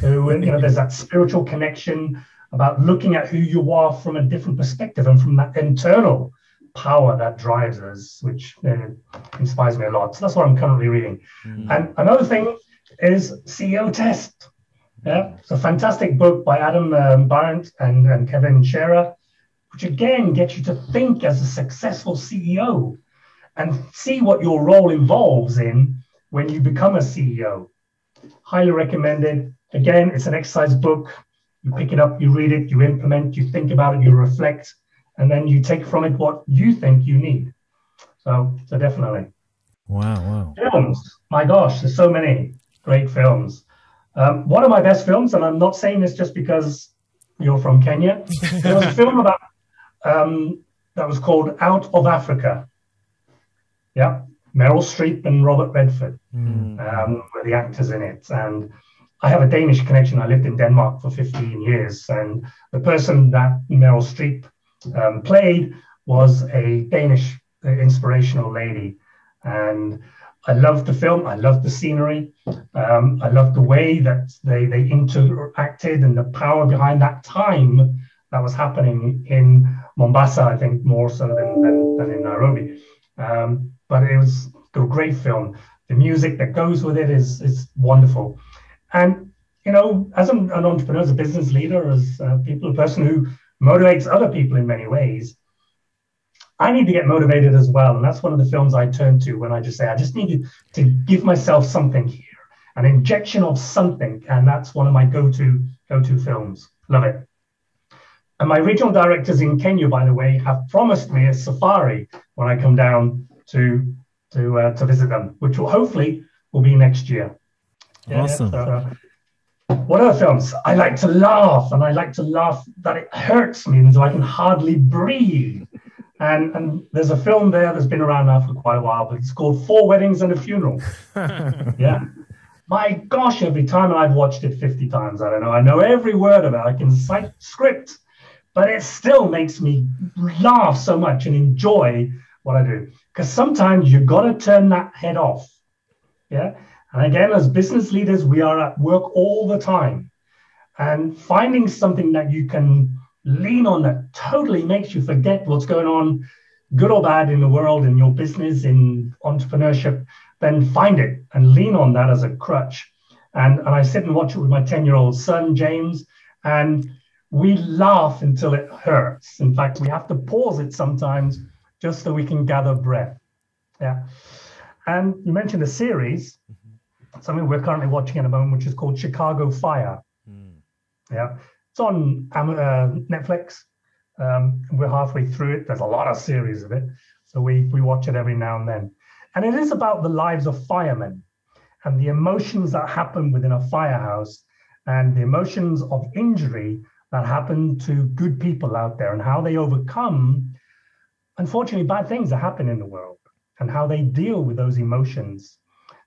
who, there's that spiritual connection about looking at who you are from a different perspective and from that internal power that drives us, which inspires me a lot. So that's what I'm currently reading. And another thing is CEO Test. Yeah, it's a fantastic book by Adam Barrett and Kevin Scherer, which again gets you to think as a successful CEO and see what your role involves in when you become a CEO. Highly recommended. Again, it's an exercise book. You pick it up, you read it, you implement, you think about it, you reflect, and then you take from it what you think you need. So definitely. Wow. Films. My gosh, there's so many great films. One of my best films, and I'm not saying this just because you're from Kenya, there was a film about that was called Out of Africa. Yeah, Meryl Streep and Robert Redford were the actors in it. And I have a Danish connection. I lived in Denmark for 15 years, and the person that Meryl Streep played was a Danish inspirational lady. And I loved the film. I loved the scenery. I loved the way that they interacted and the power behind that time that was happening in Mombasa, I think, more so than in Nairobi. But it was a great film. The music that goes with it is wonderful. And, you know, as an entrepreneur, as a business leader, as a person who motivates other people in many ways, I need to get motivated as well. And that's one of the films I turn to when I just say, I just need to give myself something here, an injection of something. And that's one of my go-to films. Love it. And my regional directors in Kenya, by the way, have promised me a safari when I come down to visit them, which will hopefully be next year. Awesome. So, what other films? I like to laugh, and I like to laugh that it hurts me until I can hardly breathe. And there's a film there that's been around now for quite a while, but it's called 4 Weddings and a Funeral. Yeah. My gosh, every time, and I've watched it 50 times, I don't know. I know every word of it. I can cite script, but it still makes me laugh so much and enjoy what I do. Because sometimes you've got to turn that head off. Yeah. And again, as business leaders, we are at work all the time. And finding something that you can lean on that totally makes you forget what's going on, good or bad, in the world, in your business, in entrepreneurship, then find it and lean on that as a crutch. And I sit and watch it with my 10-year-old son, James, and we laugh until it hurts. In fact, we have to pause it sometimes just so we can gather breath. Yeah. And you mentioned a series, something we're currently watching at the moment, which is called Chicago Fire. Yeah. It's on Netflix. We're halfway through it. There's a lot of series of it. So we watch it every now and then. And it is about the lives of firemen and the emotions that happen within a firehouse and the emotions of injury that happen to good people out there and how they overcome, unfortunately, bad things that happen in the world and how they deal with those emotions.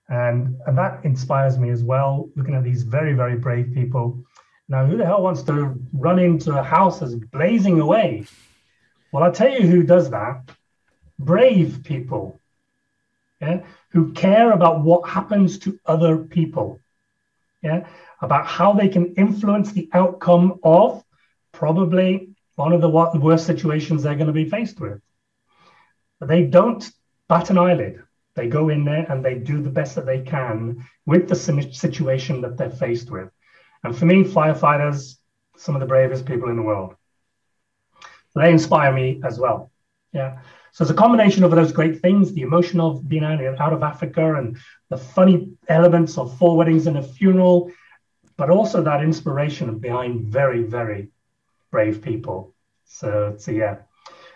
And that inspires me as well, looking at these very, very brave people. Now, who the hell wants to run into a house that's blazing away? Well, I'll tell you who does that. Brave people, yeah, who care about what happens to other people, yeah, about how they can influence the outcome of probably one of the worst situations they're going to be faced with. But they don't bat an eyelid. They go in there and they do the best that they can with the situation that they're faced with. And for me, firefighters, some of the bravest people in the world. So they inspire me as well. Yeah. So it's a combination of those great things, the emotion of being out of Africa and the funny elements of 4 Weddings and a Funeral, but also that inspiration behind very, very brave people. So yeah.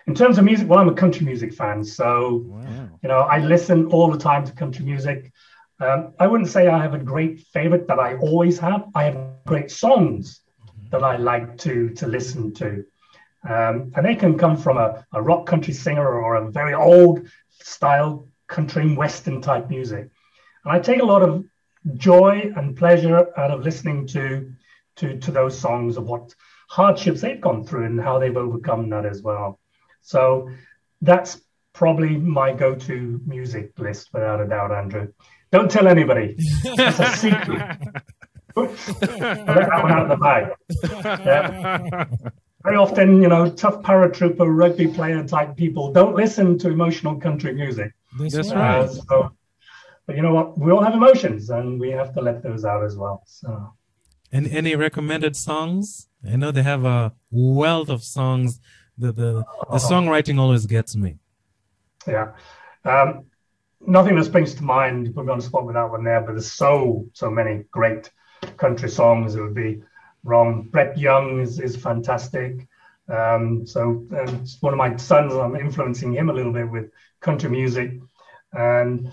In terms of music, well, I'm a country music fan. So, you know, I listen all the time to country music. I wouldn't say I have a great favorite that I always have. I have great songs that I like to listen to. And they can come from a rock country singer or a very old style country and western type music. And I take a lot of joy and pleasure out of listening to those songs of what hardships they've gone through and how they've overcome that as well. So that's probably my go-to music list, without a doubt, Andrew. Don't tell anybody. It's a secret. Oops. I let that one out of the bag. Yeah. Very often, you know, tough paratrooper, rugby player type people don't listen to emotional country music. That's right. But you know what? We all have emotions, and we have to let those out as well. So, and any recommended songs? I know they have a wealth of songs. The songwriting always gets me. Yeah. Nothing that springs to mind. Put me on the spot with that one there, but there's so many great country songs. It would be wrong. Brett Young is fantastic. So it's one of my sons. I'm influencing him a little bit with country music, and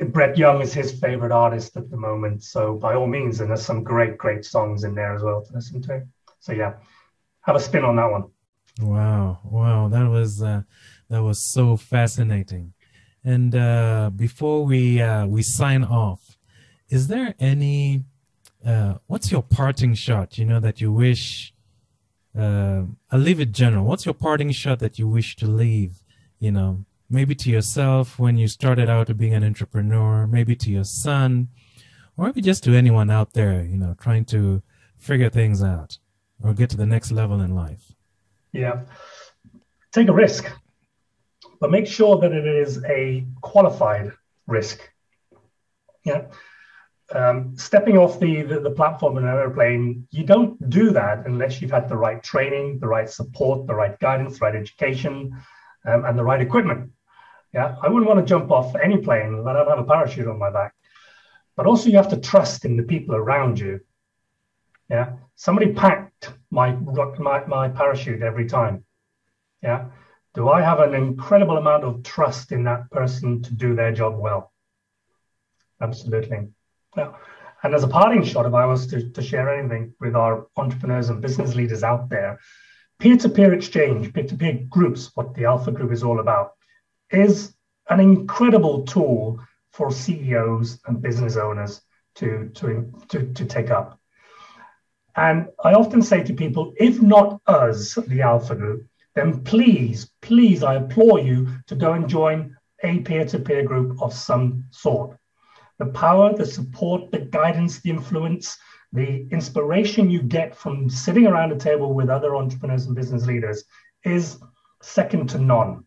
Brett Young is his favorite artist at the moment. So by all means, and there's some great songs in there as well to listen to. So yeah, have a spin on that one. Wow, that was so fascinating. And before we sign off, is there any what's your parting shot, that you wish, I'll leave it general. What's your parting shot that you wish to leave, maybe to yourself when you started out being an entrepreneur, maybe to your son, or maybe just to anyone out there, trying to figure things out or get to the next level in life? Yeah. Take a risk, but make sure that it is a qualified risk. Yeah. Stepping off the platform in an airplane, you don't do that unless you've had the right training, the right support, the right guidance, the right education, and the right equipment. Yeah, I wouldn't want to jump off any plane that I don't have a parachute on my back. But also you have to trust in the people around you. Yeah, somebody packed my parachute every time. Yeah, do I have an incredible amount of trust in that person to do their job well? Absolutely. Yeah. And as a parting shot, if I was to share anything with our entrepreneurs and business leaders out there, peer-to-peer exchange, peer-to-peer groups, what the Alpha Group is all about, is an incredible tool for CEOs and business owners to take up. And I often say to people, if not us, the Alpha Group, then please, I implore you to go and join a peer-to-peer group of some sort. The power, the support, the guidance, the influence, the inspiration you get from sitting around a table with other entrepreneurs and business leaders is second to none.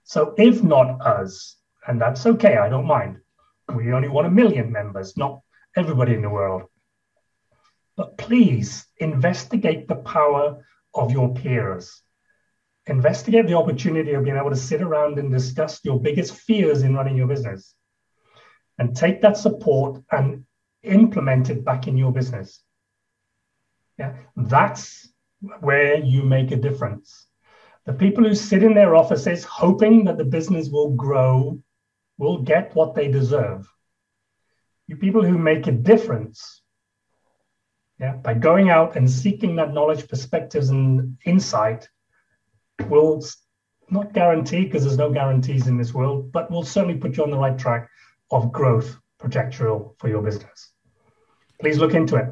So if not us, and that's okay, I don't mind. We only want 1 million members, not everybody in the world. But please investigate the power of your peers. Investigate the opportunity of being able to sit around and discuss your biggest fears in running your business. And take that support and implement it back in your business. Yeah, that's where you make a difference. The people who sit in their offices hoping that the business will grow will get what they deserve. You people who make a difference, by going out and seeking that knowledge, perspectives, and insight, will not guarantee, because there's no guarantees in this world, but will certainly put you on the right track of growth projectorial for your business. Please look into it.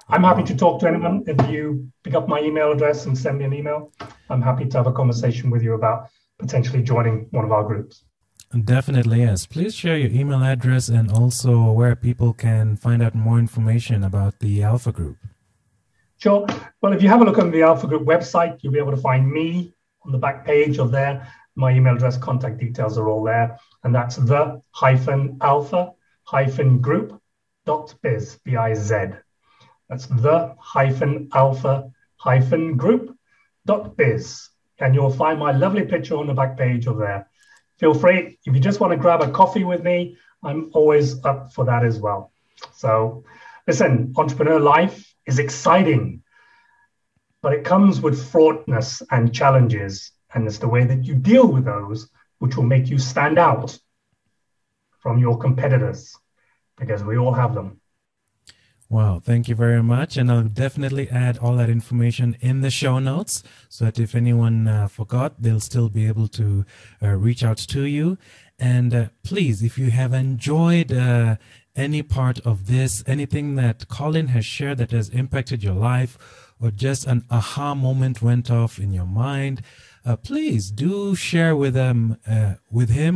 I'm happy to talk to anyone. If you pick up my email address and send me an email, I'm happy to have a conversation with you about potentially joining one of our groups. Definitely, yes. Please share your email address and also where people can find out more information about the Alpha Group. Sure. Well, if you have a look on the Alpha Group website, you'll be able to find me on the back page of there. My email address, contact details are all there. And that's the-alpha-group.biz, B-I-Z. That's the-alpha-group.biz. And you'll find my lovely picture on the back page of there. Feel free, if you just want to grab a coffee with me, I'm always up for that as well. So listen, entrepreneur life is exciting, but it comes with fraughtness and challenges. And it's the way that you deal with those which will make you stand out from your competitors, because we all have them. Wow, thank you very much. And I'll definitely add all that information in the show notes so that if anyone forgot, they'll still be able to reach out to you. And please, if you have enjoyed any part of this, anything that Colin has shared that has impacted your life, or just an aha moment went off in your mind, please do share with him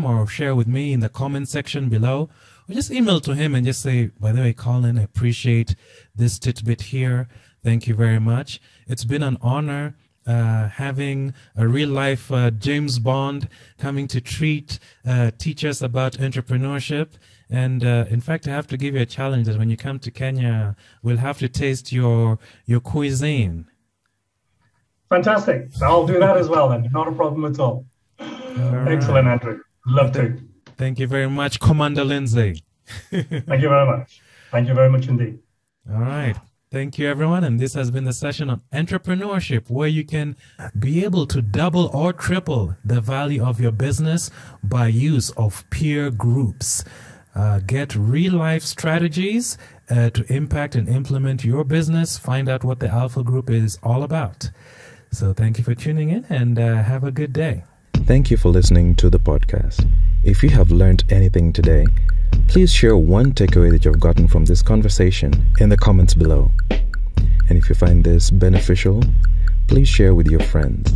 or share with me in the comment section below, or just email to him and just say, by the way, Colin, I appreciate this tidbit here. Thank you very much. It's been an honor having a real life James Bond coming to teach us about entrepreneurship. And in fact, I have to give you a challenge that when you come to Kenya, we'll have to taste your cuisine. Fantastic. I'll do that as well then. Not a problem at all. Excellent, Andrew. Love to. Thank you very much, Commander Lindsay. Thank you very much. Thank you very much indeed. All right. Thank you, everyone. And this has been the session on entrepreneurship, where you can be able to double or triple the value of your business by use of peer groups. Get real-life strategies to impact and implement your business. Find out what the Alpha Group is all about. So thank you for tuning in, and have a good day. Thank you for listening to the podcast. If you have learned anything today, please share one takeaway that you've gotten from this conversation in the comments below. And if you find this beneficial, please share with your friends.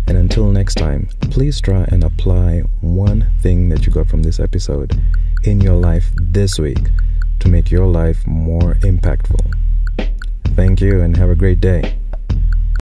And until next time, please try and apply one thing that you got from this episode in your life this week to make your life more impactful. Thank you and have a great day.